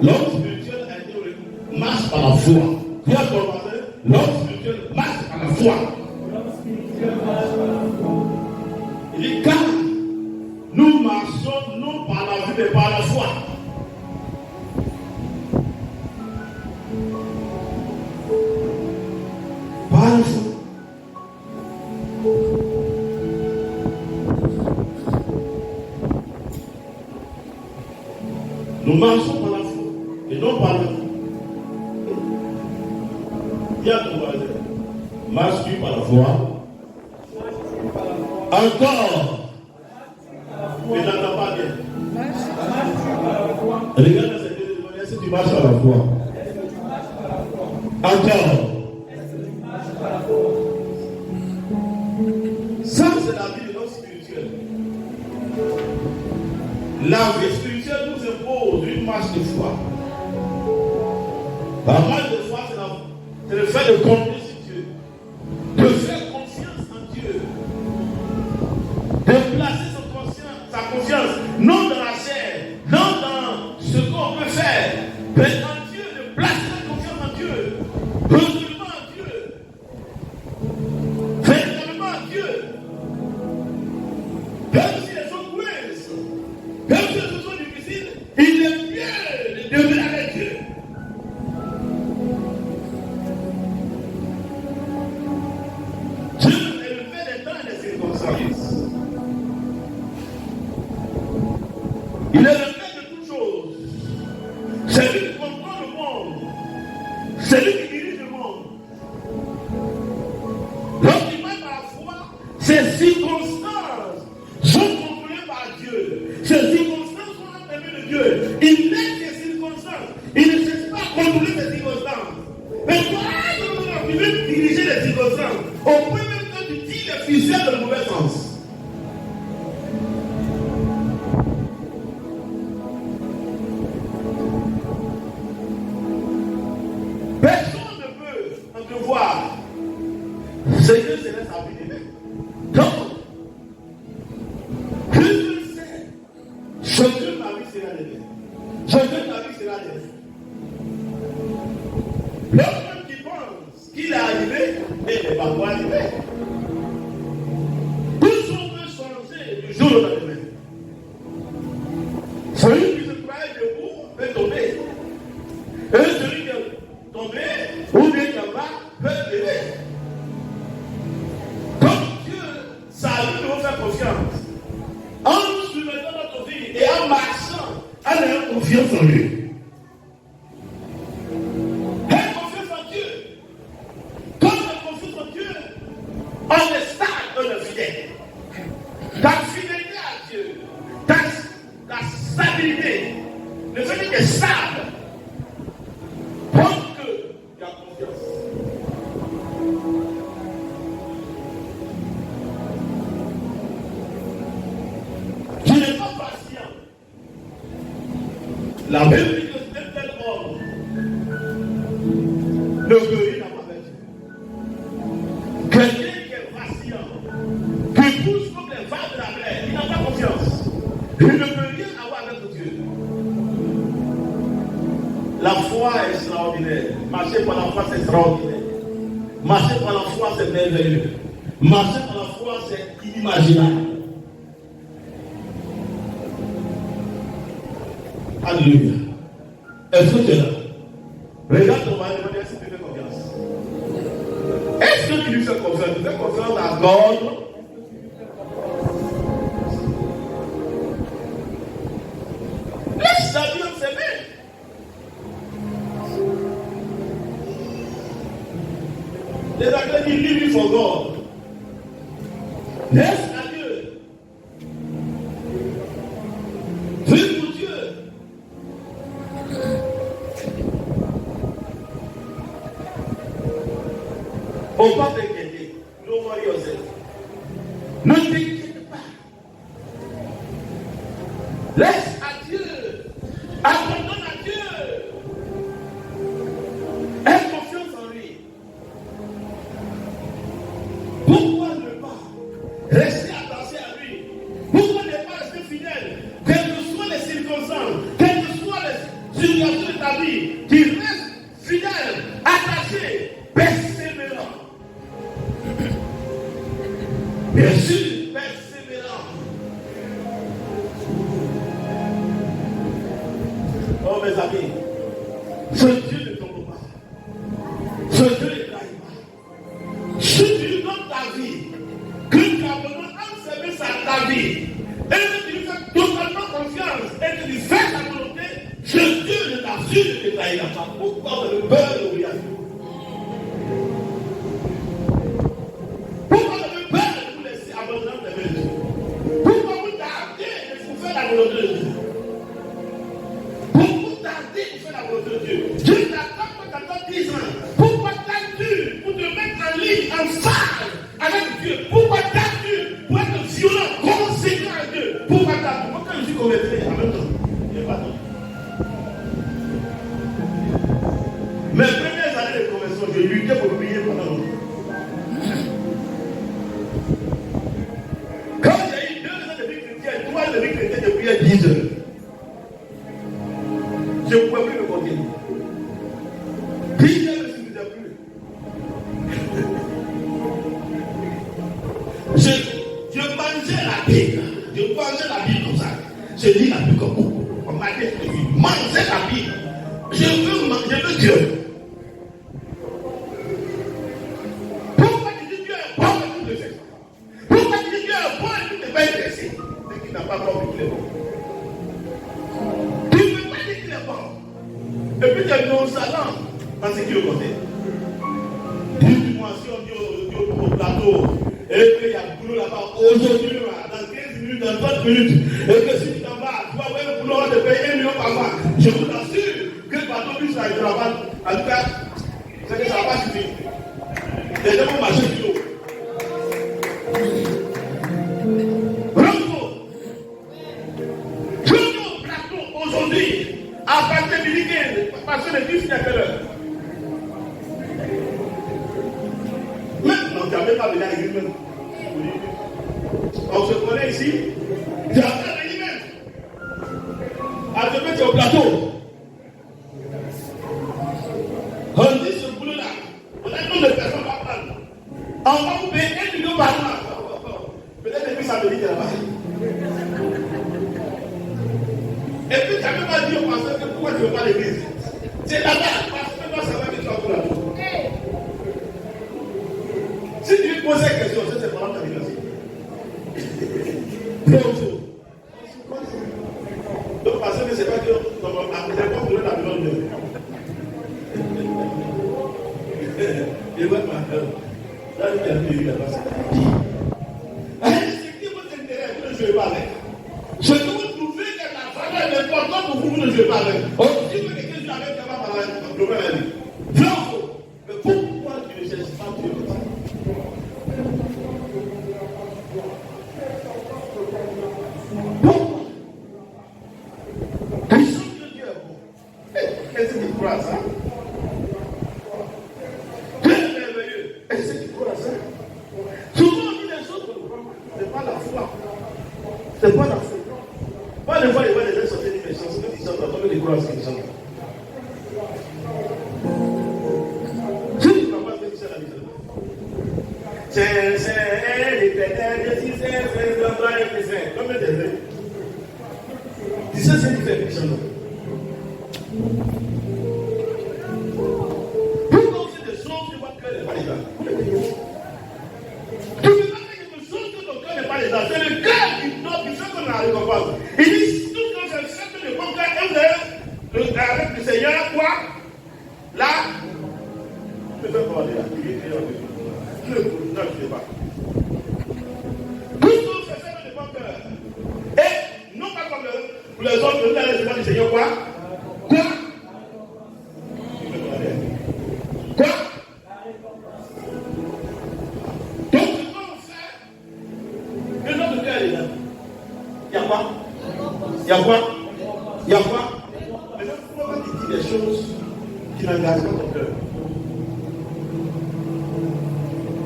L'homme spirituel a été marche par la foi. Bien commencé, l'homme spirituel marche par la foi. Il dit car nous marchons non par la vue mais par la foi. Par la foi. Nous marchons par la foi et non par la foi. Dis à ton voisin, marches-tu par la foi? Encore. Mais n'entends pas bien. foi? Encore. Ça, c'est la vie de l'homme spirituel. La vie spirituelle nous impose une marche de foi. La marche de foi, c'est le fait de compter sur Dieu, de faire confiance en Dieu, de placer sa confiance non dans la chair, non dans ce qu'on peut faire, mais en Dieu, de placer la confiance en Dieu, résolument en Dieu, véritablement en Dieu. Même si les choses coincent, même si les choses sont difficiles, il est mieux de demeurer avec Dieu. Dieu est le fait des temps et des circonstances. Il est le fait de toutes choses. C'est lui qui comprend le monde. C'est lui qui dirige le monde. Lorsqu'il marche par la foi, ces circonstances sont contrôlées par Dieu. Ces circonstances sont entraînées de Dieu. Il laisse ces circonstances. Il ne cherche pas à contrôler ces circonstances. Mais toi, tu veux diriger les circonstances. Au point même que tu tires les ficelles dans le mauvais sens. Personne ne peut entrevoir ce que c'est sa vie de même. Donc, Dieu sait ce que ma vie sera de même. Ce que ta vie sera de même. L'homme qui pense qu'il est arrivé, il n'est pas encore arrivé. Tout son peut changer du jour au lendemain. Celui qui se croyait debout peut tomber. Et celui qui est tombé, ou bien qui est bas, peut se lever. Comme Dieu, ça nous devons faire confiance. En nous soumettant notre vie et en marchant, en ayant confiance en lui. Aie confiance en Dieu. Quand tu as confiance en Dieu, on est stable, on est fidèle. Ta fidélité à Dieu, ta stabilité, le fait que tu es stable, prouve que tu as confiance. Tu n'es pas patient. La Bible dit que c'est un tel homme ne peut rien avoir avec Dieu. Quelqu'un qui est patient, qui pousse comme les vagues de la mer, il n'a pas confiance. Il ne peut rien avoir avec Dieu. La foi est extraordinaire. Marcher par la foi, c'est extraordinaire. Marcher par la foi, c'est merveilleux. Marcher par la foi, c'est inimaginable. Alléluia. Est-ce que tu es là? Regarde ton mari, demande si tu fais confiance. Est-ce que tu lui fais confiance? Tu fais confiance à God? Laisse ta vie en ses mains. Les Anglais disent live for God. Laisse à Dieu. Vive pour Dieu. On va t'inquiéter. Don't worry yourself. Ne t'inquiète pas. Laisse à Dieu. Abandonne à Dieu. Aie confiance en lui. Pourquoi ne pas rester attaché à lui? Pourquoi ne pas rester fidèle? Quelles que soient les circonstances, quelles que soient les situations de ta vie, tu restes fidèle, attaché, persévérant. Bien sûr, persévérant. Oh mes amis, ce Dieu ne tombe pas. Ce Dieu ne trahit pas. Si tu lui donnes ta vie, que tu abandonnes en service à ta vie, et que tu lui fais totalement confiance, et que tu fais ta volonté, ce Dieu ne t'assure de te trahira pas. Pourquoi le peur de rien? Pourquoi le peur de vous laisser abandonner de Dieu? Pourquoi vous tardez de vous faire la volonté de Dieu? Pourquoi vous tardez de faire la volonté de Dieu? convertirait en même temps. Il n'y a pas de temps. Mes premières années de conversion, je luttais pour prier pendant longtemps. Quand j'ai eu 2 ans de vie chrétienne, 3 ans de vie chrétienne, je priais 10 heures. Je ne pouvais plus me compter. 10 heures ne suffisait plus. Je mangeais la Bible. Je mangeais la Bible comme ça. Je lis la Bible comme beaucoup. On m'a dit que je mangeais la Bible. Je veux Dieu. Pourquoi tu dis Dieu est bon et tout le fait? Pourquoi tu dis Dieu est bon et tout ne pas intéressé? C'est qu'il n'a pas compris qu'il est bon. Tu ne peux pas dire qu'il est bon. Et puis tu es nonchalant dans ce qu'il est côté. Dis-moi si on dit au plateau, et qu'il y a boulot là-bas aujourd'hui, dans 15 minutes, dans 30 minutes, et que si tu t'en vas, tu vas avoir un boulot de payer 1 million par mois. Je vous assure que le bateau puisse aller travailler. En tout cas, c'est que ça ne va pas suffire. Les gens vont marcher sur l'eau. Bravo! Toujours plateau aujourd'hui, à partir du week-end, parce que le Christ est à quelle heure? Maintenant, tu n'avais pas venu à l'église même. On se connaît ici. Tu n'as pas venu même. À te mettre au plateau. On dit ce boulot-là. On a une autre personne va prendre. On va vous payer 1 million par mois. Peut-être depuis ça me dit là-bas. Et puis tu n'avais pas dit au pasteur que pourquoi tu ne veux pas l'église. C'est là-bas. Parce que moi, ça va que tu vas pour la tour. Si tu lui poses la question, c'est pas ta vie. Bonjour. Donc, parce que c'est pas que on va trouver la demande de. Il va m'attendre. Là, il y a une là-bas. C'est qui votre intérêt? Vous ne jouez pas avec. Je peux vous trouver que la valeur est importante pour vous, vous ne jouez pas avec. Si vous avez quelqu'un avec, ça va parler un problème à lui. Bravo. Mais pourquoi tu ne cherches pas Dieu? Est-ce que tu crois à ça? Très merveilleux. Est-ce que tu crois à ça? Souvent on dit des choses qu'on ne croit pas. Ce n'est pas la foi. Ce n'est pas la foi. Pas des fois, il va les gens sortir des méchants. Ce qu'ils sont dans les croix, ce qu'ils sont. Si tu ne crois pas ce que tu sais la vie, c'est l'éternel, je suis c'est l'endroit et c'est. Comme des amis. Tu sais ce qui fait les méchants. Pourquoi c'est des choses que votre cœur n'est pas dedans? Tu ne peux pas faire quelque chose que ton cœur n'est pas dedans. C'est le cœur qui fait qu'on a la récompense. Il dit tout quand je sais que le bon cœur est avec le Seigneur, quoi? Là, je ne vais pas aller là. Je ne sais pas. Tout ce que je sais que le bon cœur. Et non pas comme les autres, nous allons recevoir du Seigneur, quoi? Quoi? Quoi? Donc, comment on fait que notre cœur est là? Il y a quoi? Il y a quoi? Il y a quoi? Maintenant, pourquoi tu dis des choses qui n'engagent pas ton cœur?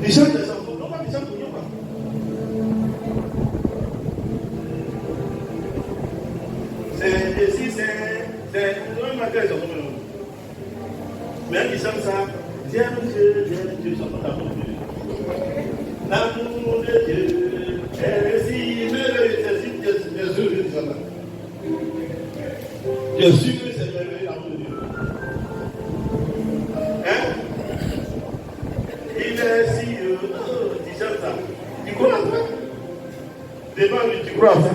Les gens des enfants, non pas des gens pour nous. C'est un matin, ils ont comme un. Mais ils chantent ça. Viens Dieu, ils sont pas d'amour de Dieu. L'amour de Dieu est si merveilleux, c'est si Jésus dit ça. Je suis que c'est merveilleux l'amour de Dieu. Hein? Il est si tu chantes ça. Tu crois à ça? Devant lui, tu crois à ça?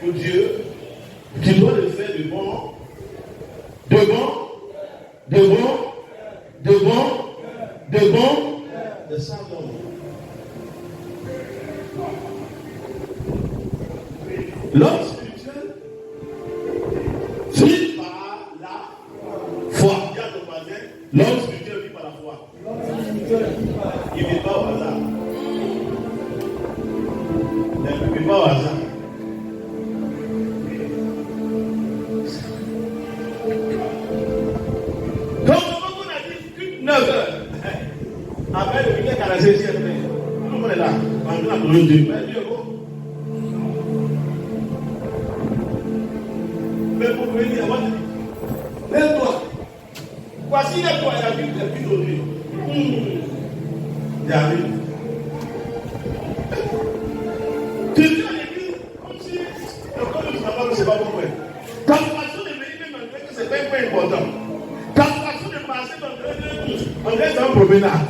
Pour Dieu, tu dois le faire de bon, de sans nom. L'homme spirituel vit par la foi. Dis à ton voisin, l'homme spirituel vit par la foi. quoi? Il ne vit pas au hasard. Il ne vit pas au hasard. Donc, comme on a dit, 9 heures. Après le week-end, à la 16e, tout le monde est là. On a besoin de Dieu. Mais pour venir, lève-toi. Voici lève-toi, il y a plus d'aujourd'hui. J'arrive. Tu viens à l'église comme si le corps de savoir que ce n'est pas bon. Ta façon de venir même en que ce n'est pas un point important. Ta façon de passer en vrai, c'est un promenade.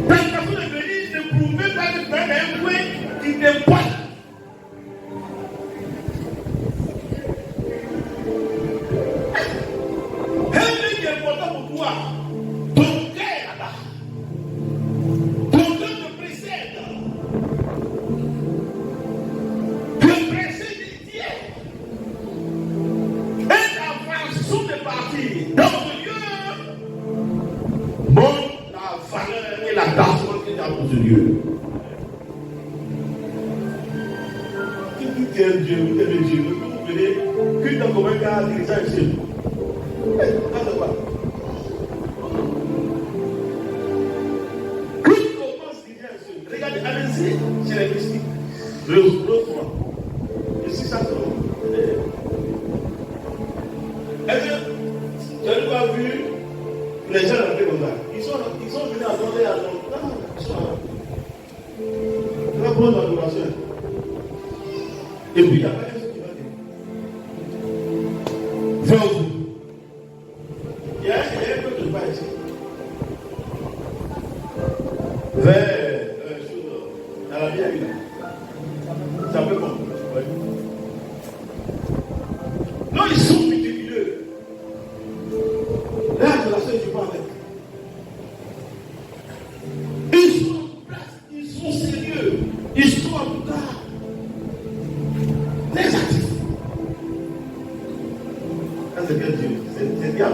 Ta façon de venir ne prouve pas que tu as un point qui n'est pas. Et puis il n'y a pas personne qui va dire. Vers vous. Il y a un peu de pas ici. Vers dans la vie à une. Ça peut bon. Ouais. Non, ils sont méticuleux. Là, c'est la seule qui parle avec. Ils sont en place, ils sont sérieux, ils sont en tout cas. Les actifs. Ça c'est bien Dieu, c'est bien.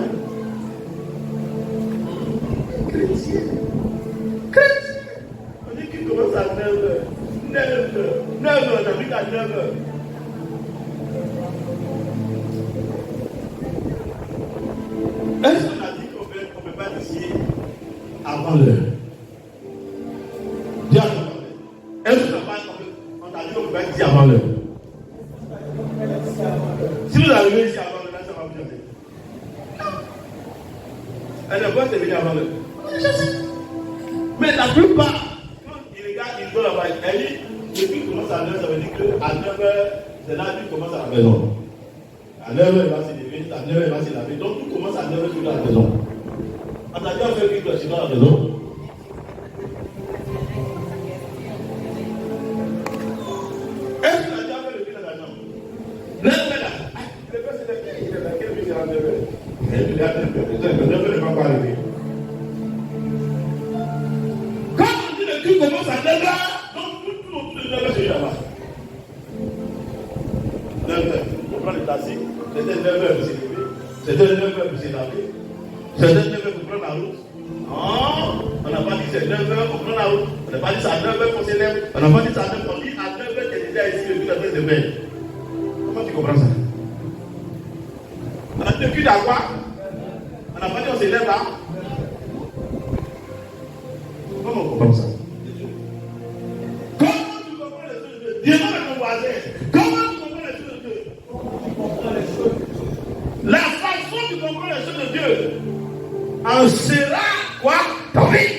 Chrétien. Chrétien. On dit qu'il commence à 9h. 9h, j'habite à 9h. Est-ce qu'on a dit qu'on ne peut pas initier avant l'heure? Dis avant l'heure. Est-ce qu'on a dit qu'on ne peut pas initier avant l'heure? Si vous arrivez ici avant l'heure, ça va vous aider. Elle ne peut pas se venir avant l'heure. Mais la plupart, quand ils regardent, ils sont là-bas. Elle dit, depuis qu'il commence à 9h, ça veut dire qu'à 9h, c'est là qu'il commence à la maison. À 9h, il va se lever, à 9h, il va se laver. Donc tout commence à 9h, tu es à la maison. On t'a déjà fait que tu es dans la maison. Est-ce que tu as déjà fait le culte à la chambre? 9h là. Le père s'est levé, il est là, quel but c'est à 9h? Il est à 9h, 9h ne va pas arriver. Quand on dit le culte commence à 9h, donc tout autour de 9h, c'est là-bas. 9h. On prend le taxi, c'était 9h pour se lever, c'était 9h pour se laver, c'était 9h pour prendre la route. Non, on n'a pas dit c'est 9h pour prendre la route, on n'a pas dit c'est à 9h pour se lever, on n'a pas dit c'est à 9h, on dit à 9h tu es déjà ici, le but après se faire. Comment tu comprends ça? On a dit culte à quoi? On n'a pas dit on se lève là. Comment on comprend ça? Comment tu comprends les choses de Dieu? Demande à ton voisin. Comment tu comprends les choses de Dieu? La façon de comprendre les choses de Dieu en sera quoi? Ta vie.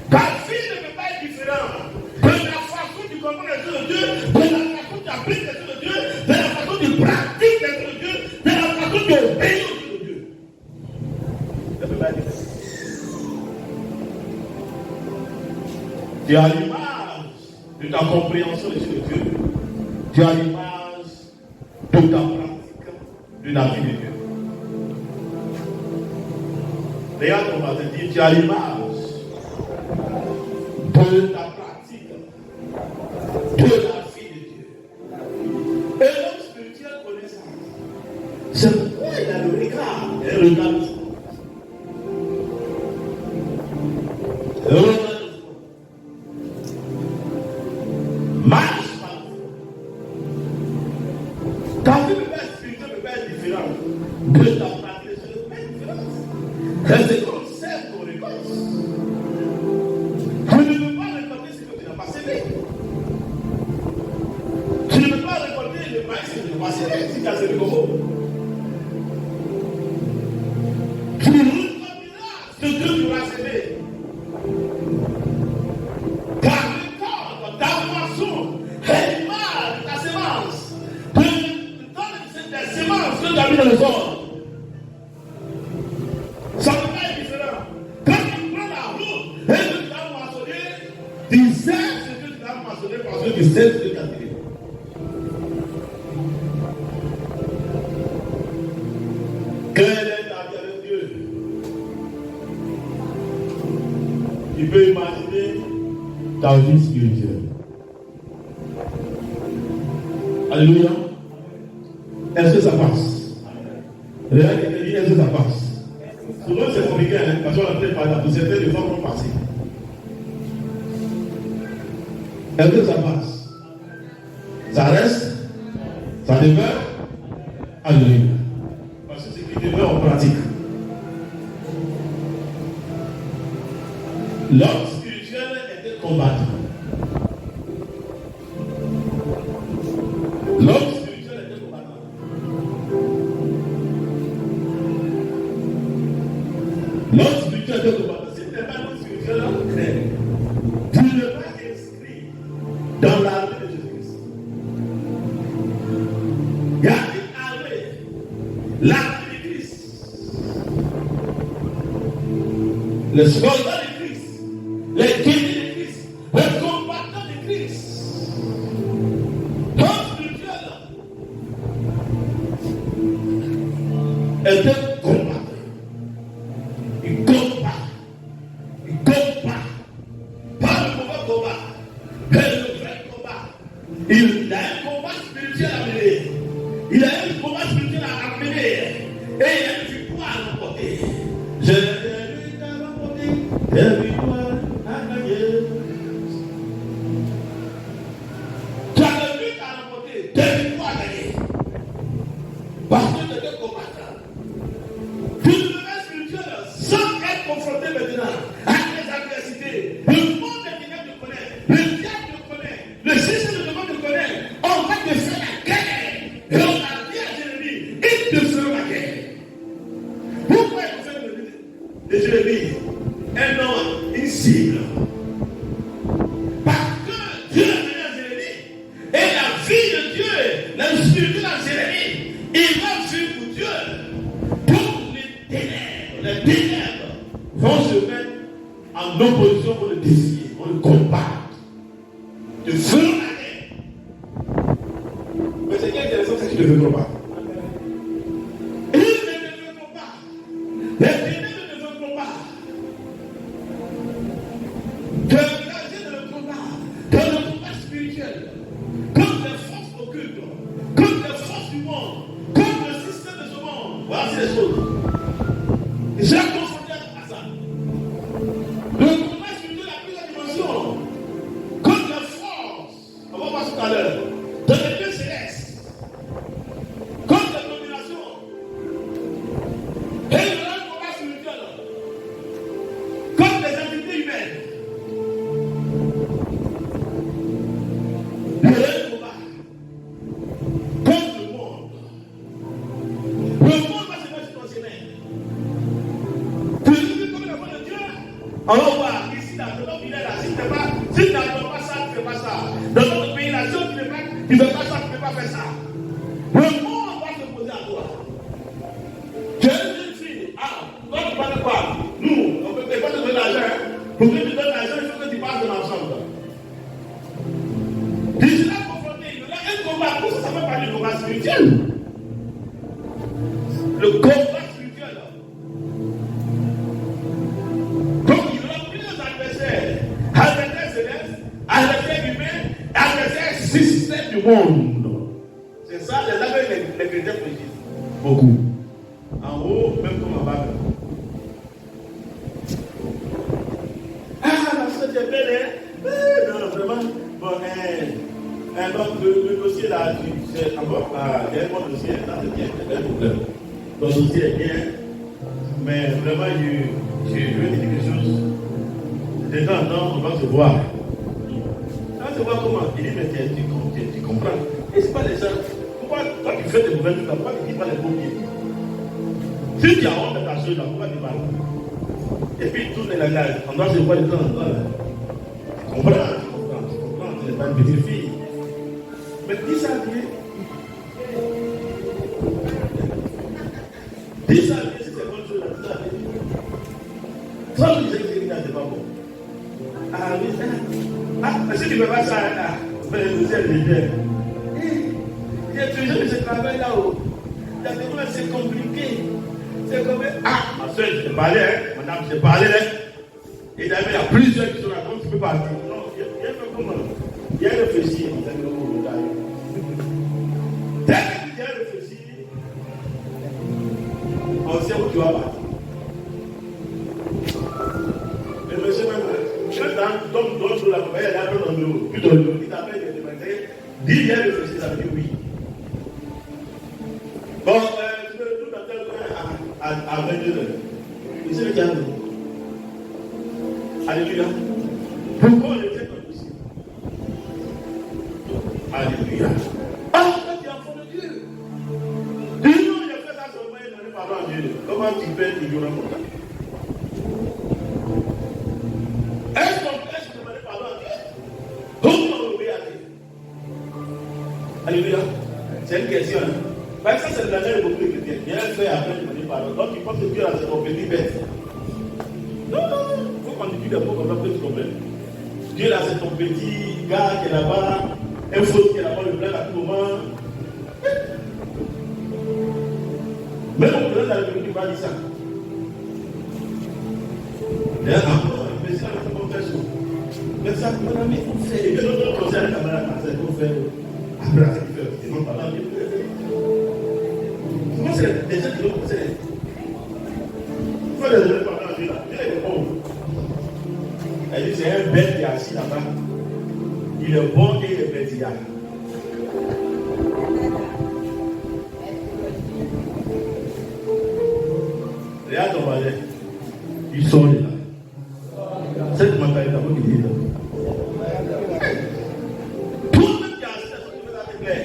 Ta vie ne peut pas être différente de la façon de comprendre les choses de Dieu, de la façon d'appliquer les choses de Dieu, de la façon de pratiquer les choses de Dieu, de la façon d'obéir aux choses de Dieu. Ne peut pas être différent. Tu as l'image de ta compréhension des choses de Dieu. Tu as l'image de ta pratique de la vie de Dieu. Regarde, on va te dire, tu as l'image de ta pratique de la vie de Dieu. Et l'homme spirituel connaît ça. Regarde. Marche par la foi. Ta vie peut être spirituelle, peut être différente de ta pratique. Ce n'est pas une différence. C'est comme celle qu'on récolte. Tu ne peux pas récolter ce que tu n'as pas sémé. Tu ne peux pas récolter le maïs que tu n'as pas sémé si tu as sémé comme vous. Tu récolteras ce que tu auras sémé. Car le corps de ta moisson est l'image de ta sémence. Dans la sémence que tu as mis dans le sol. Ça ne peut pas être différent. Quand tu prends la route et que tu as moissonné, tu sais ce que tu as moissonné parce que tu sais ce que tu as tiré. Quelle est ta vie avec Dieu? Tu peux imaginer ta vie spirituelle. Alléluia. Est-ce que ça passe? Regarde quelqu'un dit, est-ce que ça passe? Souvent c'est compliqué, hein, parce qu'on a peut-être parlé pour certaines des fois qu'on passe. Est-ce que ça passe? Ça reste? Ça demeure? Alléluia. Parce que c'est ce qui demeure en pratique. L'homme spirituel était combattant. L'homme spirituel était combattant. L'homme spirituel était combattant. Si tu n'es pas l'homme spirituel, tu ne vas pas inscrit dans l'armée de Jésus-Christ. Il y a une armée, l'armée de Christ. Les soldats de Christ, les guerriers de Christ, les combattants de Christ. L'homme spirituel était combattant. Il combat. Il combat. Pas le mauvais combat, mais le vrai combat. Il a un combat spirituel à mener. Il a un combat spirituel à amener. Et il a une victoire à remporter. Je l'ai vu à remporter. Des victoires à gagner. Tu as le but à remporter. Des victoires à gagner. Parce que tu es combattant. Tu ne peux pas spirituel sans être confronté maintenant à des adversités. Le monde des ténèbres te connaît. Le diable te connaît. Le système de monde te connaît. On va te faire la guerre. Et on a dit à Jérémie, il te fera la guerre. Pourquoi il fait le but de Jérémie? Un homme, une cible. Parce que Dieu a donné à Jérémie. Et la vie de Dieu, la spiritualité de Jérémie, il va vivre pour Dieu. Toutes les ténèbres vont se mettre en opposition pour le défier, pour le combattre. De faire la guerre. Mais c'est quelle raison c'est qu'il ne veut pas? Il ne veut pas. Les ténèbres ne veulent pas. De l'engager dans le combat spirituel, contre les forces occultes, contre les forces du monde, contre le système de ce monde. Voilà ces choses. J'ai confronté à ça. Le combat spirituel a pris la dimension contre les forces. On va voir tout à l'heure. De les deux célestes. Contre les dominations. Et il y a un combat spirituel contre les entités humaines. Il y a un combat contre le monde. Le monde va se mettre sur ses mains. Tu dis comme la voix de Dieu. Alors on va ici dans notre pays là, si tu ne fais pas ça, tu ne fais pas ça. Dans notre pays là, si tu ne fais pas ça, tu ne peux pas faire ça. Le monde va se poser à toi. Tu es une fille. Ah, toi tu parles de quoi? Nous, on ne peut pas te donner l'argent. Pour que tu donnes l'argent, il faut que tu passes de l'ensemble. Tu seras confronté. Il y a un combat. Pour ça, ça ne peut pas du combat spirituel. Le combat spirituel. Donc, il y aura plusieurs adversaires. Adversaires célestes, adversaires humains, adversaires système du monde. C'est ça, les chrétiens précisent beaucoup. En haut, même comme en bas. Ah, la soeur est belle, hein? Non, vraiment. Bon, donc, le dossier là, c'est encore, il y a un bon dossier, là, c'est bien, il y a un problème. Ton dossier est bien, mais vraiment, je veux dire quelque chose. De temps en temps, on va se voir. On va se voir comment. Il dit, mais tu comprends. Et c'est pas les gens. Pourquoi toi tu fais des mauvaises choses, pourquoi tu ne dis pas les beaux pieds? Si tu as honte de ta chose là, pourquoi tu parles? Et puis il tourne les langages. On doit se voir de temps en temps. Tu comprends, tu n'es pas une petite fille. Mais dis ça bien. Dis ça bien si c'est bonne chose, dis ça bien. Toi, tu disais que c'est pas bon. Ah oui, mais si tu ne fais pas ça, le ciel est bien. Il y a toujours de ce travail là-haut. C'est compliqué. C'est comme. Ah, ma soeur, je t'ai parlé, hein. Madame, je t'ai parlé, hein. Et d'ailleurs, il y a plusieurs qui sont là, comme tu peux partir. Non, il y a fait comment? Il y a réfléchi. Dès que tu as réfléchi, on sait où tu vas partir. Mais monsieur, maintenant, dans la compagnie, il y a un peu dans l'eau. Plutôt l'eau. Il t'appelle, il te dit, dis bien réfléchir, ça veut dire oui. Bon, tu peux tout à 22h. Et c'est le diable. Alléluia. Pourquoi on était pas possible? Alléluia. Ah, tu es enfant de Dieu. Dis non, il a fait ça seulement et donné pardon à Dieu. Comment tu peux être ignorant comme ça? Est-ce qu'on peut demander pardon à Dieu? Comment on obéit à Dieu? Alléluia. C'est une question. Parce que ça, c'est le langage de beaucoup de chrétiens. Il y a un fait après de demander pardon. Donc, il pense que Dieu a ses compétences bêtes. Non, il faut qu'on dise des mots comme ça pour que tu comprennes. Dieu a ses petits gars qui est là-bas, un faux qui est là-bas, le blanc à tout moment. Même au président de la République, il va dire ça. D'ailleurs, encore, le président a fait comme ça. Mais ça, mon ami, on fait. Et que notre conseil à la camarade, c'est qu'on fait. Après, c'est non pas là. Comment c'est des gens qui l'ont conseillé? Il faut les donner pendant la vie là. Il est bon. Elle dit c'est un bête qui est assis là-bas. Il est bon et il est bêtillard. Regarde ton voisin. Il sort de là. Cette mentalité, c'est qui dit là. Tout le monde qui est assis là, c'est ça clair.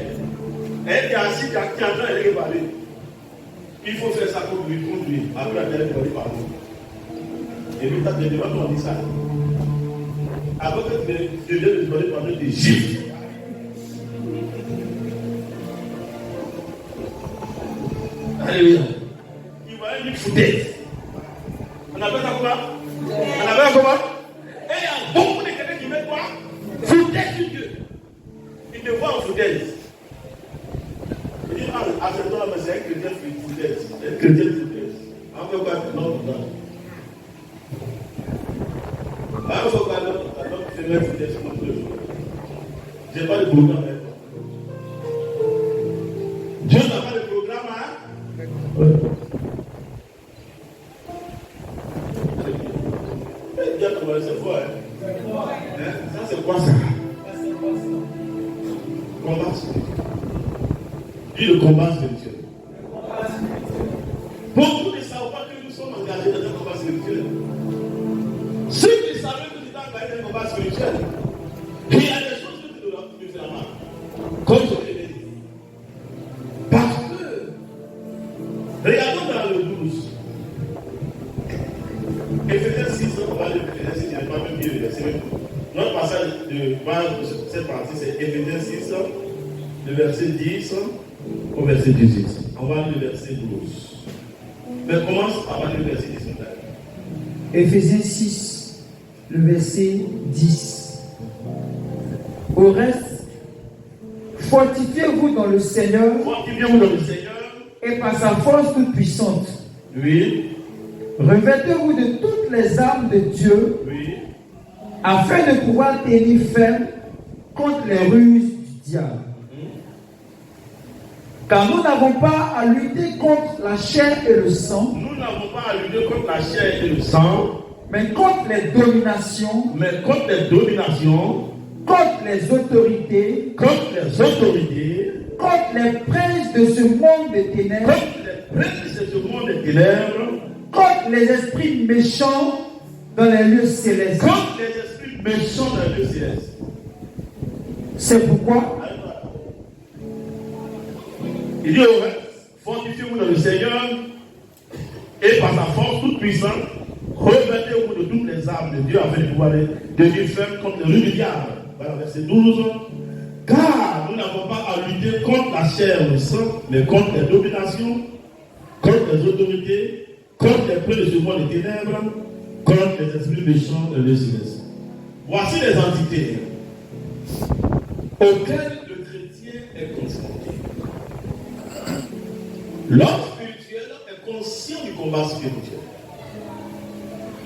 Elle qui est assis, qui est en train de parler. Il faut faire ça pour lui, Après, elle va lui parler. Et puis, tu as des débats, on dit ça. Avant que tu viennes de demander pardon, des gifles. Alléluia. Il va aller lui foutaise. On appelle ça quoi? On appelle ça comment? Et il y a beaucoup de quelqu'un qui met quoi? Foutaise sur Dieu. Il te voit en foutaise. Il dit, ah, à ce temps-là, c'est un chrétien foutaise. Un chrétien foutaise. On fait quoi? Non, non. Ah, il faut pas l'autre fait mettre foutaise sur notre jour. Je n'ai pas de programme avec toi. Dieu n'a pas de programme, hein? Oui. Dieu a commencé à voir, hein? Ça, c'est quoi ça? Combat spirituel. Dis le combat spirituel. Beaucoup ne savent pas que nous sommes engagés dans un combat spirituel. Si tu savais que tu t'es engagé dans un combat spirituel, il y a des choses que tu dois faire mal. Comme je l'ai dit. Parce que, regardons dans le 12. Éphésiens 6, on va lire Éphésiens 6, il n'est pas même bien le verset. Notre passage de cette partie, c'est Éphésiens 6, le verset 10 au verset 18. On va lire le verset 12. Mais commence par le verset 10. Éphésiens 6, le verset 10. Au reste, fortifiez-vous dans le Seigneur. Fortifiez-vous dans le Seigneur. Et par sa force toute puissante. Oui. Revêtez-vous de toutes les armes de Dieu. Oui. Afin de pouvoir tenir ferme contre les ruses du diable. Car nous n'avons pas à lutter contre la chair et le sang. Nous n'avons pas à lutter contre la chair et le sang. Mais contre les dominations. Mais contre les dominations. Contre les autorités. Contre les autorités. Contre les princes de ce monde des ténèbres. Contre les princes de ce monde des ténèbres. Contre les esprits méchants dans les lieux célestes. Contre les esprits méchants dans les lieux célestes. C'est pourquoi il dit, fortifiez-vous dans le Seigneur et par sa force toute puissante, revêtez-vous de toutes les armes de Dieu afin de pouvoir devenir ferme contre le rues du diable. Voilà, verset 12. Car nous n'avons pas à lutter contre la chair ou le sang, mais contre les dominations, contre les autorités, contre les princes de ce monde des ténèbres, contre les esprits méchants de lieux célestes. Voici les entités auxquelles le chrétien est confronté. L'homme spirituel est conscient du combat spirituel.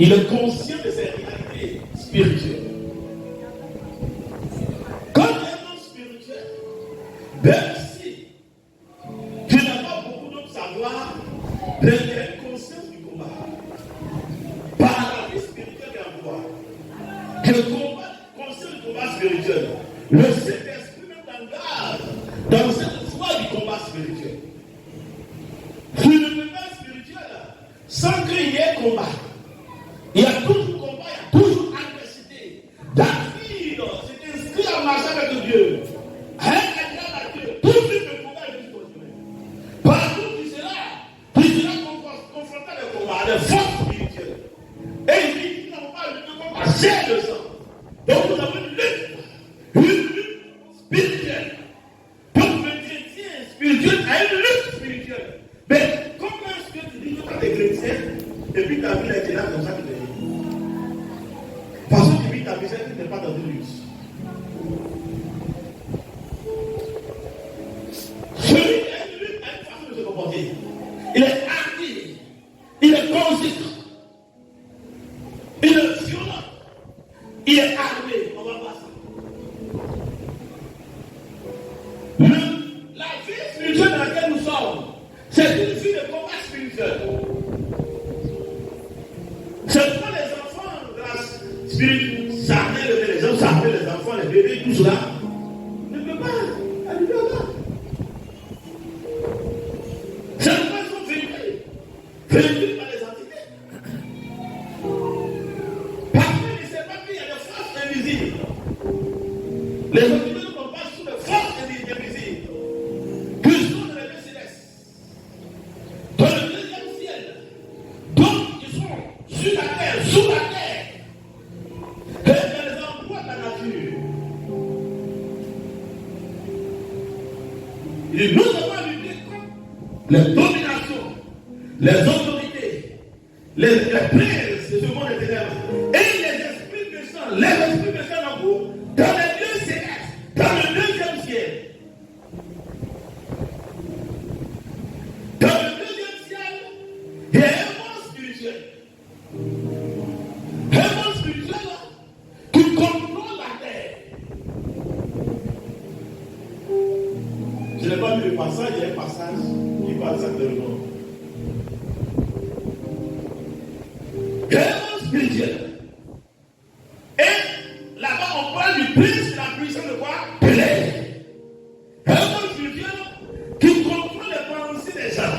Il est conscient de ses réalités spirituelles. Quand il est un homme spirituel, même si tu n'as pas beaucoup d'autres savoir, tu as une conscience du combat. Par la vie spirituelle et en toi. Le combat, conscient du combat spirituel. Le Saint-Esprit même t'engage dans cette voie du combat spirituel. Tu ne peux pas spirituel sans qu'il y ait combat. Il y a toujours combat, il y a toujours adversité. David s'est inscrit en marchant avec Dieu. Avec Dieu, tout de suite le combat est continué. Partout tu seras confronté à des combats, à des forces spirituelles. Et il dit qu'ils n'ont pas lutté contre la chair de sang. Donc nous avons une lutte spirituelle. Donc le chrétien spirituel a une lutte spirituelle. Mais comment est-ce que tu dis que tu es chrétien et puis ta vie est là comme ça que tu es? Parce que tu vis ta vie, tu n'es pas dans une lutte. Celui qui a une lutte a une façon de se comporter. Il est actif, il est conséquent, il est violent, il est armé. On va voir ça. La vie spirituelle dans laquelle nous sommes, c'est une vie de combat spirituel. C'est pas les enfants de la spiritualité, les gens s'armer, les enfants, les bébés, tout cela. Ne peut pas arriver là. C'est une façon véhiculée par les entités. Parce qu'il ne sait pas qu'il y a des forces invisibles. Les entités ne sont pas sous les forces invisibles. Que sont les lieux célestes. Dans le deuxième ciel. Donc, ils sont sur la terre, sous la terre. Et les emplois de la nature. Et nous avons lutté contre les dominations, les autorités, les princes de ce monde des ténèbres et les esprits méchants dans vous, dans les lieux célestes, dans le deuxième ciel. Dans le deuxième ciel, il y a un monde spirituel. Un monde spirituel qui contrôle la terre. Je n'ai pas lu le passage, il y a un passage qui parle exactement. Il y a un monde spirituel. Et là-bas, on parle du prince de la puissance de quoi? De l'air. Un monde spirituel qui contrôle les pensées des gens,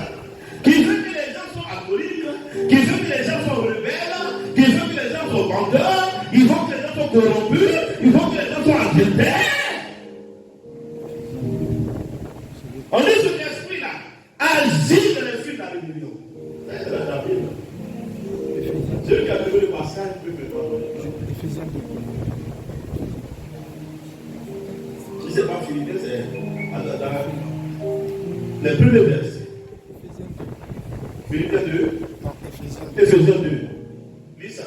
qui veut que les gens soient alcooliques, qui veut que les gens soient rebelles, qui veut que les gens soient vendeurs, il veut que les gens soient corrompus, il veut que les gens soient adultères. On dit cet esprit-là agit dans les films de la rébellion. C'est la Bible. Celui qui a trouvé le passage peut me demander. Si ce n'est pas Philippe, c'est dans la Bible. Les premiers versets. Philippiens 2. Éphésiens 2. Lis ça.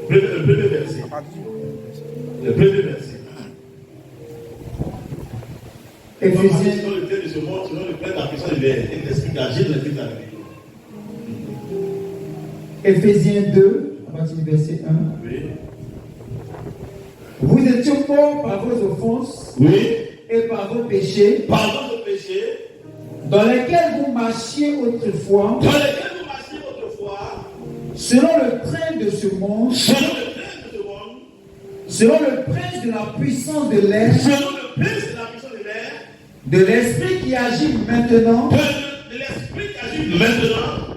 Le premier verset. Le premier verset. Éphésiens. Selon le thème de ce monde, selon le plan de la puissance de l'air, et l'esprit d'agir dans les films de la Bible. Éphésiens 2, à partir du verset 1. Oui. Vous étiez morts par vos offenses Oui. et par vos péchés, Par votre péché, dans lesquels vous marchiez autrefois, selon le train de ce monde, selon le prince de la puissance de l'air, de l'esprit qui agit maintenant,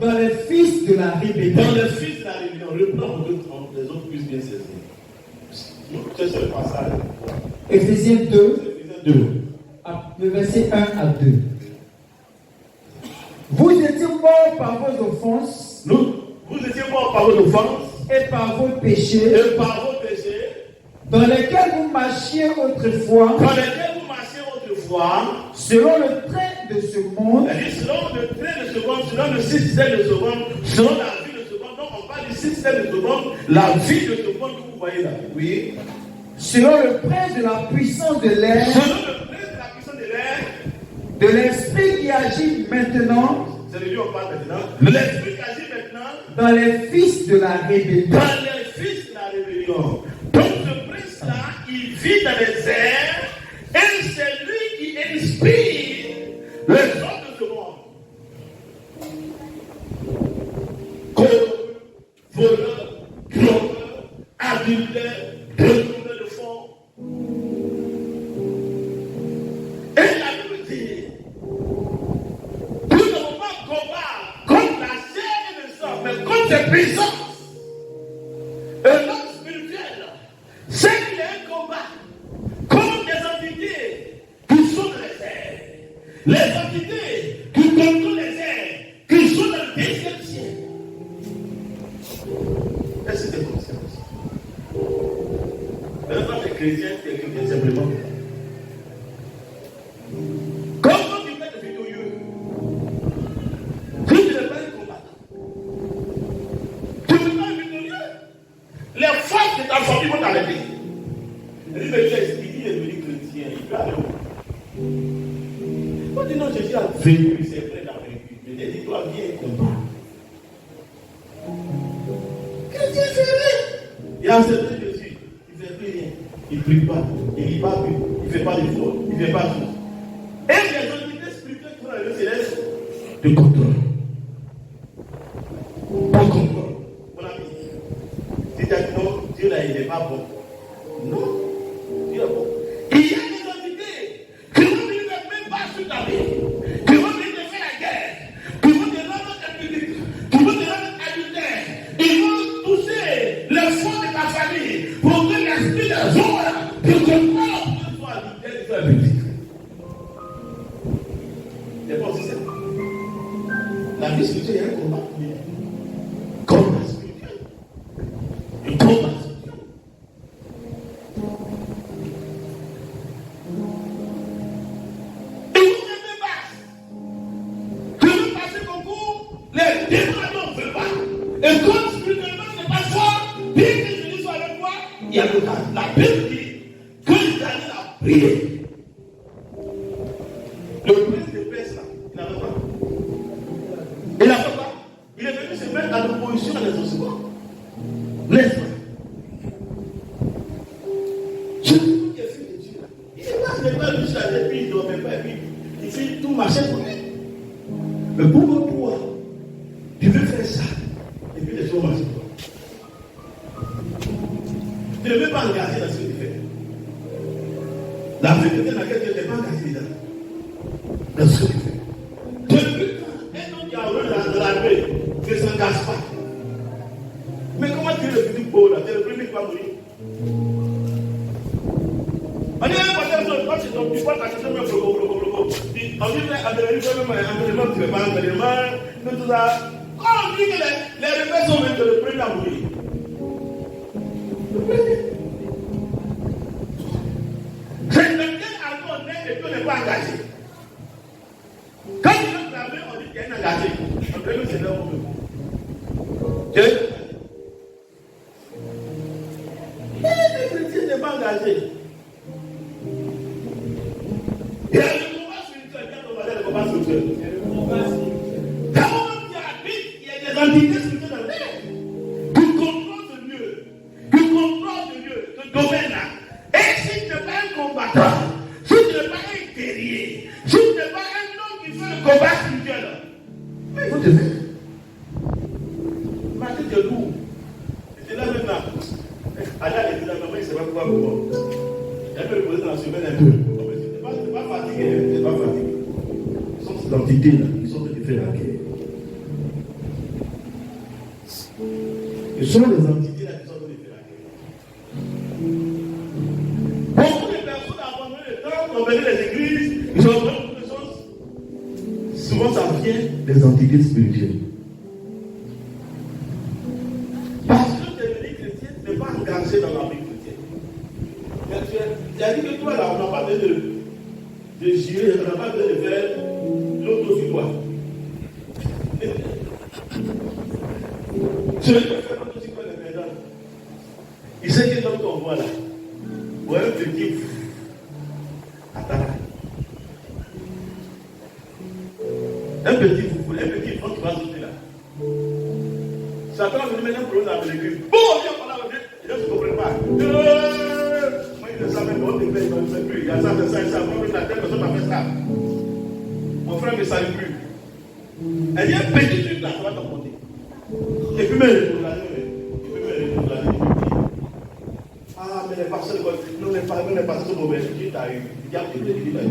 dans les fils de la rébellion. Éphésiens 2, le verset 1 à 2. Vous étiez morts par vos offenses. Vous étiez morts par vos offenses et par vos péchés, dans lesquels vous marchiez autrefois, selon le train de ce monde, selon le système de ce monde, selon la vie de ce monde. Donc on parle du système de ce monde, la vie de ce monde que vous voyez là. Oui. Selon le prince de la puissance de l'air, de l'esprit qui agit maintenant, c'est de lui on parle maintenant. L'esprit qui agit maintenant dans les fils de la rébellion. Donc ce prince-là, il vit dans les airs et c'est lui qui inspire les hommes de ce monde. Voleur, trompeur, adultère, retourneur de fonds. Et la Bible dit, nous n'avons pas combat contre la chair et le sang, mais contre ses puissances. Et l'homme spirituel, c'est qu'il y a un combat contre des entités qui sont dans les airs. Les entités qui contrôlent les airs, qui sont dans le 10e siècle. Est-ce que c'est comme ça? Maintenant, les chrétiens, c'est quelqu'un simplement. Comment tu fais de victorieux? Si tu n'es pas un combattant, tu ne peux pas être victorieux. Les forces de ta famille vont t'arrêter. Il dit, mais il est devenu chrétien, il peut aller où? On dit, non, Jésus a vécu, c'est vrai, il a vécu. Mais il dit, toi, viens et combat. Chrétien, c'est vrai. Il a accepté Jésus, il ne fait plus rien. Il ne prie pas, il ne lit pas plus, il ne fait pas d'efforts, il ne fait pas tout. Et les entités spirituelles qui sont dans le céleste te contrôlent. Pas contrôle. Mon ami, si tu as dit non, Dieu là, il n'est pas bon. Non, Dieu est bon. Il y a des entités qui vont venir même pas sur ta vie, qui vont venir te faire la guerre, qui vont te rendre public, qui vont te rendre adultère, ils vont toucher le fond de ta famille pour que l'esprit de joie te contrôle que tu sois adultère, tu sois public. C'est pas aussi simple. La vie spirituelle, il y a un combat. Combat spirituel. Un combat spirituel. Et vous n'aimez pas. Tu veux passer beaucoup, les démons ne veulent pas. Et comme spirituellement c'est pas fort, bien que Jésus soit avec toi, il y a le cas. La Bible dit que Daniel a prié. Le prince de Perse là, il n'avait pas. Il n'a pas. Il est venu se mettre à l'opposition à l'exaucement. N'est-ce pas? Jésus qui est fils de Dieu. Il n'est pas juste à la vie, il ne dormait pas, et puis il fait tout marcher pour lui. Mais pourquoi toi, tu veux faire ça, et puis les choses marchent pour toi? Tu ne veux pas engager dans ce que tu fais. La vérité dans laquelle tu n'es pas engagé dans ce que tu fais. Depuis un homme qui a roulé dans la paix ne s'engage pas. Mais comment tu es le petit pauvre là? Tu es le premier qui va mourir. On dit, quand tu tombes, tu vois ta question, on dit, entraînement, tu ne fais pas entraînement, tout ça. Quand on dit que les rebelles sont même le premier à mourir. Le premier. C'est quelqu'un encore né et qu'on n'est pas engagé. Quand tu veux travailler, on dit qu'il y a un engagé. Entraînement, c'est là où on veut. Mais les chrétiens n'est pas engagé. Il y a le combat spirituel, il y a le combat spirituel. Quand il habite, il y a des entités spirituelles dans le monde qui contrôlent ce lieu, qui contrôlent ce lieu, ce domaine-là. Et si tu n'es pas un combattant, si tu n'es pas un guerrier, si tu n'es pas un homme qui fait le combat spirituel. Mais il faut te faire. Ma tête est lourde. J'étais là maintenant. Ada était là, maman, il ne sait pas quoi pour elle peut me poser dans la semaine un peu. C'est pas fatigué, c'est pas fatigué. Ce sont ces entités-là qui sont en train de faire la guerre. Ce sont les entités-là qui sont en train de faire la guerre. Beaucoup de personnes abandonnent le temps, ont venu les églises, ils ont fait beaucoup de choses. Souvent, ça vient des entités spirituelles. Parce que tu es venu chrétien, tu n'es pas engagé dans la vie chrétienne. Il a dit que toi, là, on n'a pas besoin de jurer, on n'a pas besoin de faire l'autosupoi. Tu veux faire l'autosupoi de maintenant. Il sait que dans ton voix là, ou un petit. Attends. Un petit foufou, un petit fond qui va sauter là. Satan va venir maintenant pour nous amener l'église. Bon, viens par là, je ne comprends pas. Moi, il ne savait pas, il ne sait plus. Il y a ça, il y a ça. Moi, la telle personne m'a fait ça. Mon frère ne me salue plus. Et il y a un petit truc là, ça va t'emporter. Et puis, même, il peut me ah, mais les pasteurs, non, les pasteurs sont mauvais. Qui t'a eu? Il y a plus de qui t'a eu.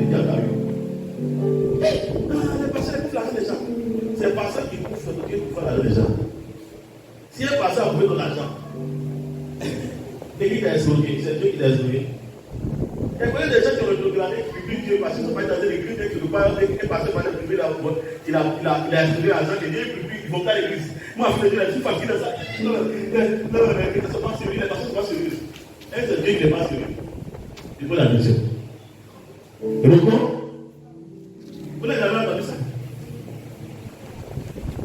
Les pasteurs écoutent l'argent des gens. C'est les pasteurs qui bouffent l'argent des gens. Si un pasteur a pris de l'argent, et qui t'a escroqué, c'est Dieu qui t'a escroqué. Il y a des gens qui ont rétrogradé, qui publient Dieu parce qu'ils ne sont pas dans l'église, et que le pasteur va les publier là, il a escroqué l'argent, et Dieu publie, il faut pas l'église. Moi, je me dis, je suis fatigué de ça. Non, les personnes ne sont pas sérieuses, les personnes ne sont pas sérieuses. Et c'est Dieu qui n'est pas sérieux. Il faut la mission. Et le quoi? Vous n'avez jamais entendu ça?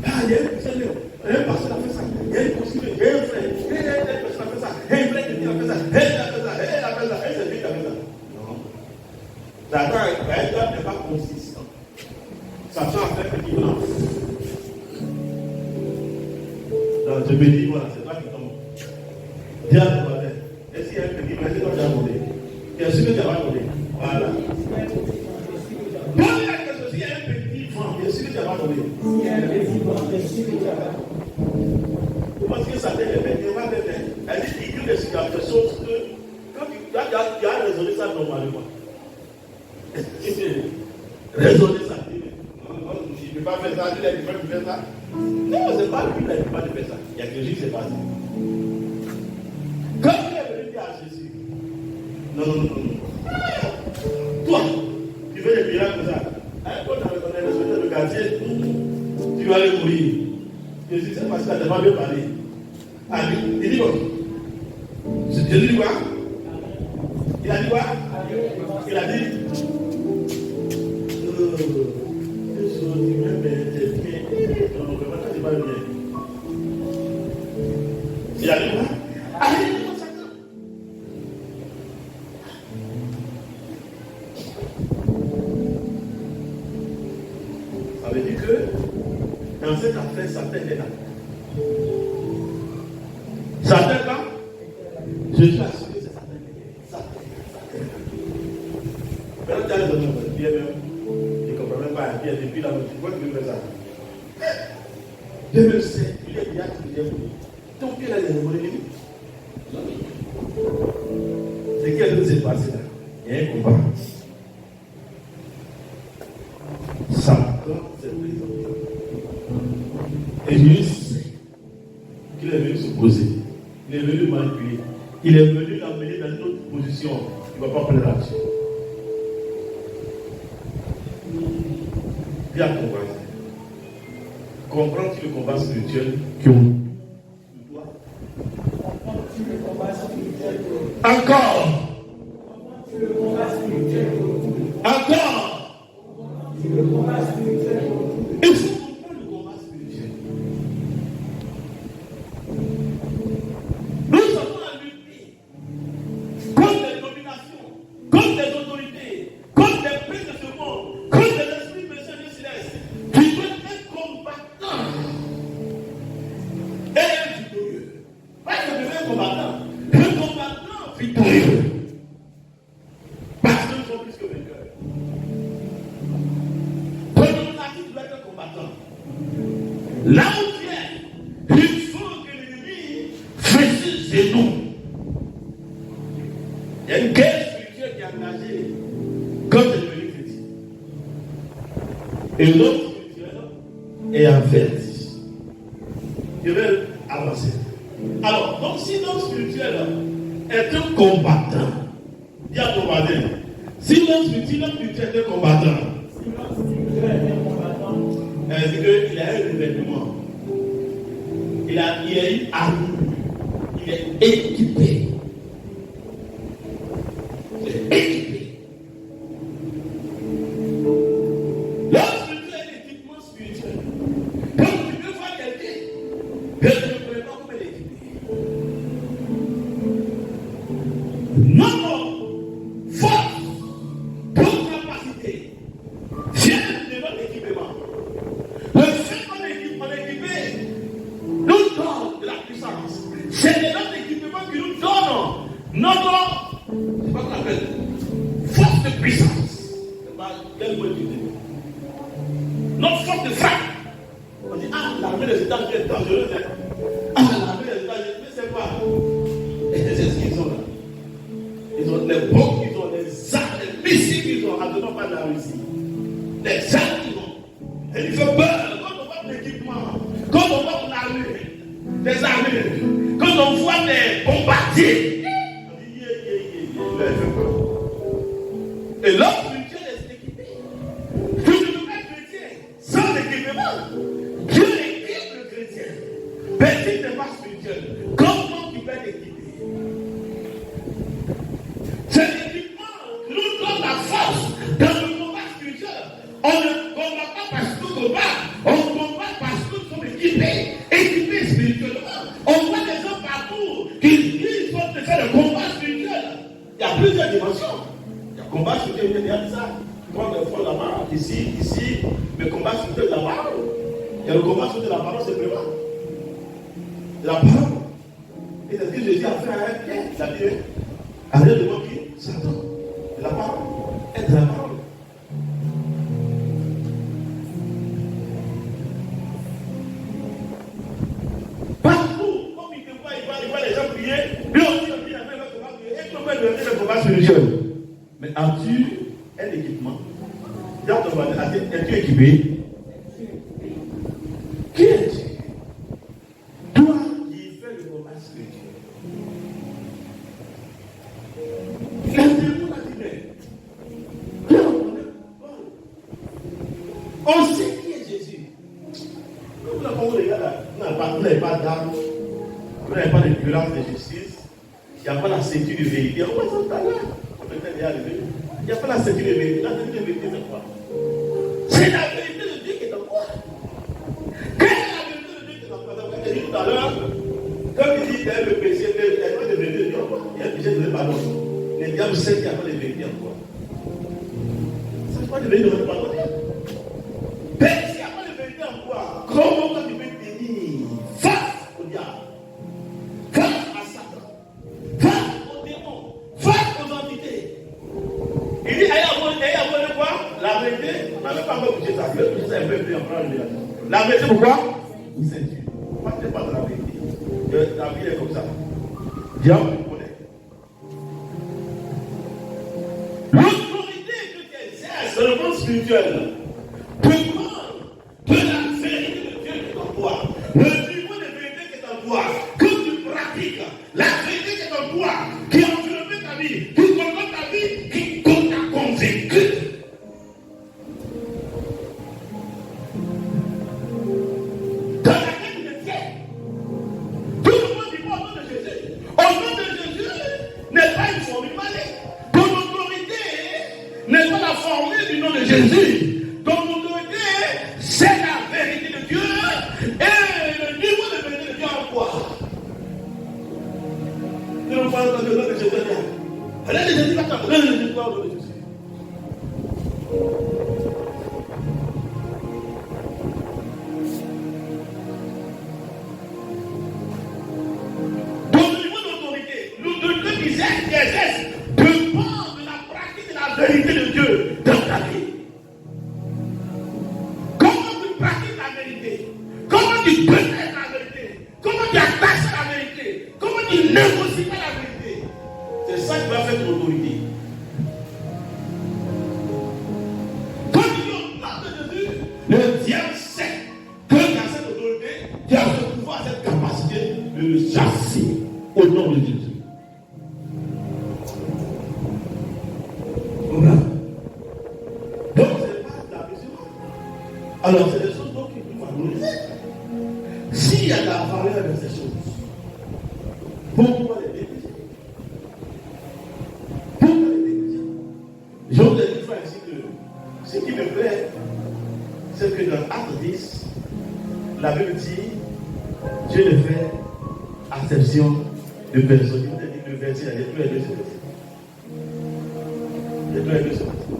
Ah, il y a un pasteur qui a fait ça. Il y a une possible, il y a un frère. Il y a une personne qui a fait ça. Il y a un frère qui a fait ça. Il a fait ça. Et c'est Dieu qui a fait ça. Non. Satan n'est pas consistant. Satan a fait petit blanc. Donc, je me dis, voilà, c'est toi qui tombe. Diable, voilà. Est-ce qu'il y a un petit blanc qui t'a demandé? Bien sûr que tu vas demander. Voilà. Pose la question, s'il y a un petit vent, bien sûr que tu vas demander. S'il y a un petit vent, bien sûr que tu vas demander. Parce que ça t'est le fait, il va te faire. Elle dit qu'il y a des choses que, quand tu as raisonné ça normalement. Raisonner ça. Non, je ne peux pas faire ça, il a dit pas de faire ça. Non, c'est pas lui qui a dit pas de faire ça. Il y a quelque chose qui s'est passé. Quand il est venu dire à Jésus, non. Toi, tu fais des miracles comme ça. Quand on est le quartier, tu vas aller mourir. Jésus, c'est parce que tu n'as pas bien parlé. Ah, il dit quoi? Jésus dit quoi? Il a dit quoi? Il a dit il a dit quoi? Ça veut dire que dans cette affaire, Satan est là. Satan est là. Jésus a assuré que c'est Satan qui est là. Maintenant, tu as raison, Pierre même. Je ne comprends même pas. Pierre, depuis là, tu vois que tu fais ça. 2007, il y a des actes qui viennent. Ton Pierre a des volets. C'est qu'est-ce qui s'est passé là? Il y a un combat. Satan s'est présenté. Et Jésus sait qu'il est venu s'opposer. Il est venu manipuler. Il est venu l'amener dans une autre position. Il ne va pas prendre l'action. Dis à ton voisin. Comprends-tu le combat spirituel que vous dois? Comprends-tu le combat spirituel que vous dois? Encore. Comprends-tu le combat spirituel que vous dois? Encore. Comprends-tu le combat spirituel que vous dois? Il faut comprendre le combat spirituel. Nous sommes à lutter contre les dominations, contre les autorités, contre les princes de ce monde, contre les esprits méchants du céleste, qui doivent être combattants et victorieux. Pas que je un combattant victorieux. Parce que nous sommes plus que vainqueurs. Prenons la Là où tu es, il faut que l'ennemi fasse ses noms. Il y a une guerre spirituelle qui est engagée quand tu es devenu chrétien. Et l'homme spirituel est averti. Je vais avancer. Alors, donc si l'homme spirituel est un combattant, il y a combattant. Si l'homme spirituel est un combattant, c'est qu'il a un événement. Il a une arme. Il est équipé. L'homme spirituel est un équipement spirituel. Quand tu veux voir quelqu'un, je ne connais pas comment il est équipé. Notre force, notre capacité, vient de notre équipement. Le fait qu'on est équipé nous donne de la puissance. C'est de notre équipement qui nous donne notre, c'est pas qu'on appelle, force de puissance. Quel mot tu dis? Notre force de frappe. On dit, l'armée des États-Unis est dangereuse. L'armée des États-Unis, mais c'est quoi? C'est ce qu'ils ont là. Ils ont les bombes, ils ont les armes, les missiles qu'ils ont. Attendons pas de la Russie. Les armes qu'ils ont. Et il fait peur quand on voit l'équipement, quand on voit l'armée, des armées, quand on voit des bombardiers. On dit, il fait peur. Et l'homme spirituel est équipé. Tu ne peux pas être chrétien sans équipement. Dieu équipe le chrétien. Mais si tu n'es pas spirituel, comment tu peux être équipé? Cet équipement nous donne la force dans le combat spirituel. On ne combat pas parce que nous combat, on combat parce que nous sommes équipés spirituellement. On voit des gens partout qui sont en train de faire le combat spirituel. Il y a plusieurs dimensions. Il y a le combat spirituel, il y a ça. Prends le front là-bas, ici, le combat spirituel de la parole. Il y a le combat spirituel de la parole, c'est vraiment. De la parole. Et c'est ce que Jésus a fait avec Pierre. Il a dit, arrête de voir qui? Satan. De la parole. Et de la parole. Partout, comme il te voit, il voit les gens prier. Lui aussi, il a fait le combat prier. Et comment il a fait le combat spirituel? Mais as-tu un équipement? Es-tu équipé? Qui es-tu? Toi qui fais le combat spirituel. On sait qui est Jésus. Nous n'avons les gars là. Vous n'avez pas d'armes. Vous n'avez pas de violence de justice. Il n'y a pas la ceinture de vérité. On va s'entendre là. Il n'y a pas la ceinture de vérité. La ceinture de vérité, c'est quoi? C'est la vérité de Dieu qui est en toi. Quelle est la vérité de Dieu qui est en toi? Comme je dit tout à l'heure, comme il dit, il y a le péché, il y a pas de vérité en toi. Il y a le péché de pardon. Les diables savent qu'il n'y a pas de vérité en toi. Ça ne pas de vérité de pardon. Mais s'il n'y a pas de vérité en toi, comment tu peux tenir face au diable, face à Satan, face aux démons, face aux entités? Il dit, ayez abonné quoi? La vérité, on n'avait pas encore touché ça. Le toucher ça un peu plus en prendre. La vérité, pourquoi? C'est Dieu. Pourquoi tu n'es pas dans la vérité? La vie est comme ça. Diable, tu connais. L'autorité que tu exerces dans le monde spirituel demande de la vérité de Dieu qui est en toi. Le niveau de vérité qui est en toi, que tu pratiques, la vérité qui est en toi, qui enveloppe ta vie, qui contrôle ta vie, qui t'a convaincu. Dans laquelle tu es fier. Tout le monde dit pas au nom de Jésus. Au nom de Jésus n'est pas une formule malée. Ton autorité n'est pas la formule du nom de Jésus. Ton autorité, c'est la vérité de Dieu et le niveau de vérité de Dieu en toi. Tu ne vois pas le nom de Jésus. Allez, Jésus va t'appeler le nom de Jésus. Ton niveau d'autorité, l'autorité qui exerce dépend de la pratique de la vérité de Dieu dans ta vie. Comment tu pratiques la vérité? Comment tu connais la vérité, comment tu attaches à la vérité, comment tu négocies pas la vérité. C'est ça qui va faire ton autorité. Quand tu dis au nom de Jésus, le diable sait que tu as cette autorité, tu as ce pouvoir, cette capacité de le chasser au nom de Jésus. Voilà. Donc, c'est pas la mesure. Alors, c'est des choses donc qui nous favorisent. S'il y a la valeur de ces choses, pourquoi les négliger? Pourquoi les négliger? Je vous ai dit, frère, ici que ce qui me plaît, c'est que dans Acte 10, la Bible dit Dieu ne fait acception de personne. Le verset, il y a deux versets.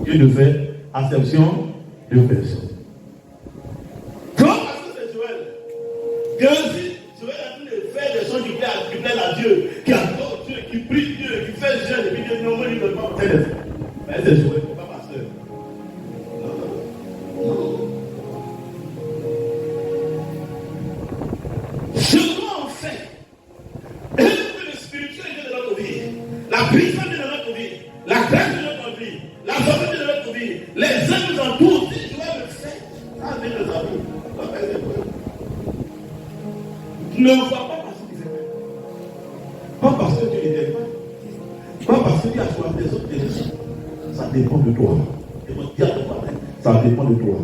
Dieu ne fait acception de personne. Comme parce que c'est Joël, que si Joël a tous les faits des choses qui plaisent à Dieu, qui adore Dieu, qui prie Dieu, qui fait jeûne, et puis Dieu non, il ne donne pas tel effet. Mais c'est Joël, pas pasteur. Non. Ce qu'on fait, et le spirituel de notre vie, la puissance de notre vie, la grâce de notre vie, la santé de notre vie, les œuvres nous entourent, si Joël le fait, ça vient de nos amis. Ne le vois pas parce qu'il fait pas parce que tu ne t'aimes pas parce que tu as choisi des autres directions. Ça dépend de toi. Et mon diable, ça dépend de toi.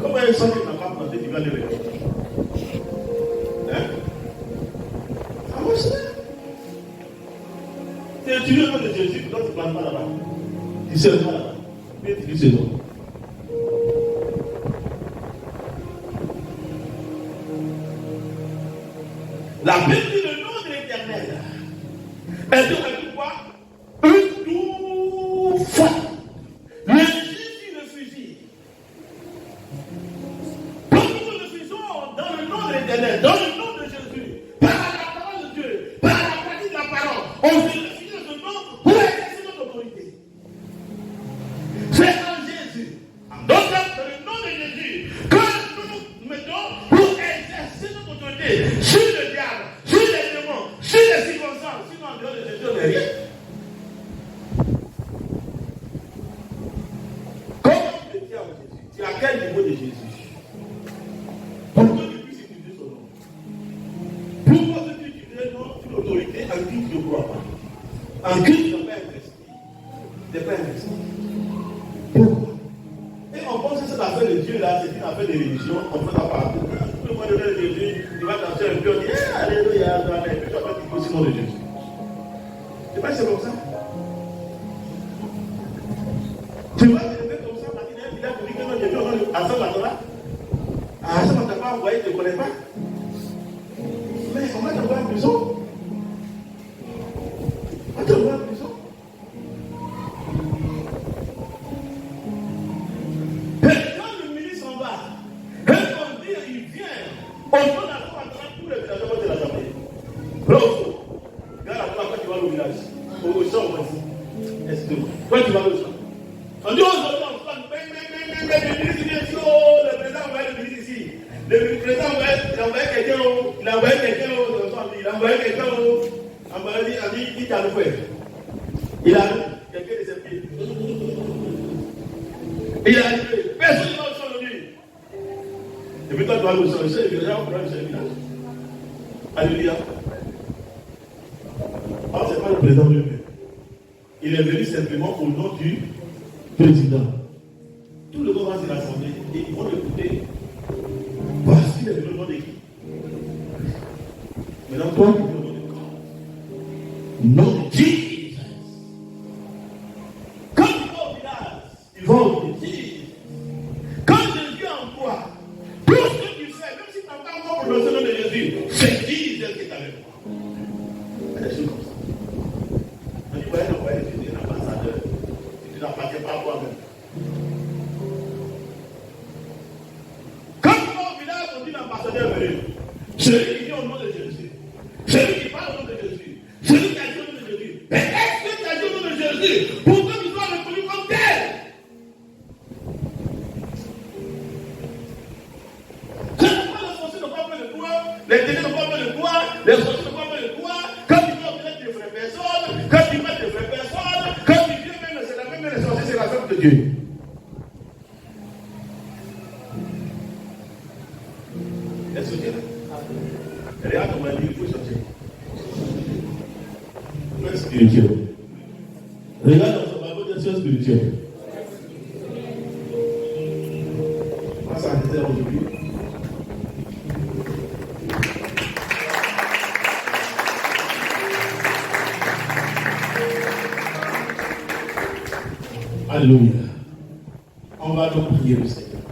Comment un sang qui n'a pas planté, tu vas le mettre? Hein? Ça marche. Tu utilises le nom de Jésus, donc tu ne plantes pas là-bas. Tu sais pas là-bas. Mais tu dis ce nom. La Bible dit le nom de l'Éternel. Elle dit quoi? Un tout fort. Le Jésus le fusil. Donc nous refusons dans le nom de l'Éternel, dans le nom de Jésus, par la parole de Dieu, par la pratique de la parole. On veut refuser ce nom pour exercer notre autorité. C'est en Jésus, en d'autres termes, dans le nom de Jésus, que nous nous mettons pour exercer notre autorité sur le diable, sur les démons, sur les circonstances. Sinon, en dehors de Jésus, on n'est rien. Comment tu te tiens en Jésus? Tu es à quel niveau de Jésus? Pour que tu puisses utiliser son nom. Pourquoi tu utilises une autorité en qui tu ne crois pas? En qui tu n'as pas investi? Tu n'es pas investi. Pourquoi? Et on pense que cette affaire de Dieu là, c'est une affaire de religion, on fait la part. Tu peux donner de Jésus, tu vas danser un peu, on dit alléluia, et puis tu vas pas dire aussi nom de Jésus. C'est pas que c'est comme ça. Tu vas te lever comme ça, parce qu'il a dit que non, Jésus, à ça, là. Ah, ça, on t'a pas envoyé, tu ne connais pas. Mais on va t'envoyer en prison. On va t'envoyer en prison. Et quand le ministre s'en va, et qu'on dit, il vient, on donne la foi à tous les villageois de l'Assemblée. Bravo. Regarde la toi, tu vas au village. Au champ, vas-y. Excuse-moi. Quand tu vas au champ. On dit, on se lance, le ministre vient ici, le président envoie le ministre ici. Le président il envoie quelqu'un, il a envoyé quelqu'un, il t'a le fait. Il a quelqu'un de ses pieds. Il a dit, personne ne va au champ de lui. Et puis toi, tu vas au champ, le village, on prend le village. Alléluia. Alors, ce n'est pas le président lui-même. Il est venu simplement au nom du président. Tout le monde va sur l'assemblée et ils vont l'écouter. Voici le nom de qui? Maintenant, toi, tu veux le nom de quoi? Nom de Jesus. Quand ils vont au village, ils vont au Jesus. Quand Jésus envoie, tout ce que tu fais, même si tu n'as pas encore prononcé le nom de Jésus, c'est Jesus qui est avec toi. Il y a des choses comme ça. On dit, voyez, Jésus est l'ambassadeur. Tu n'appartiens pas à toi-même. Quand tu vas au village, on dit l'ambassadeur est venu. Celui qui dit au nom de Jésus. Celui qui parle au nom de Jésus. Celui qui a dit au nom de Jésus. Mais est-ce que tu as dit au nom de Jésus pour que tu sois reconnu comme tel? de Dieu. Est-ce que tu es là? Regarde comment il faut sortir. Spirituel. Regarde dans son Bible des choses spirituelles. Moi, ça disait aujourd'hui. Alléluia. On va donc prier le Seigneur.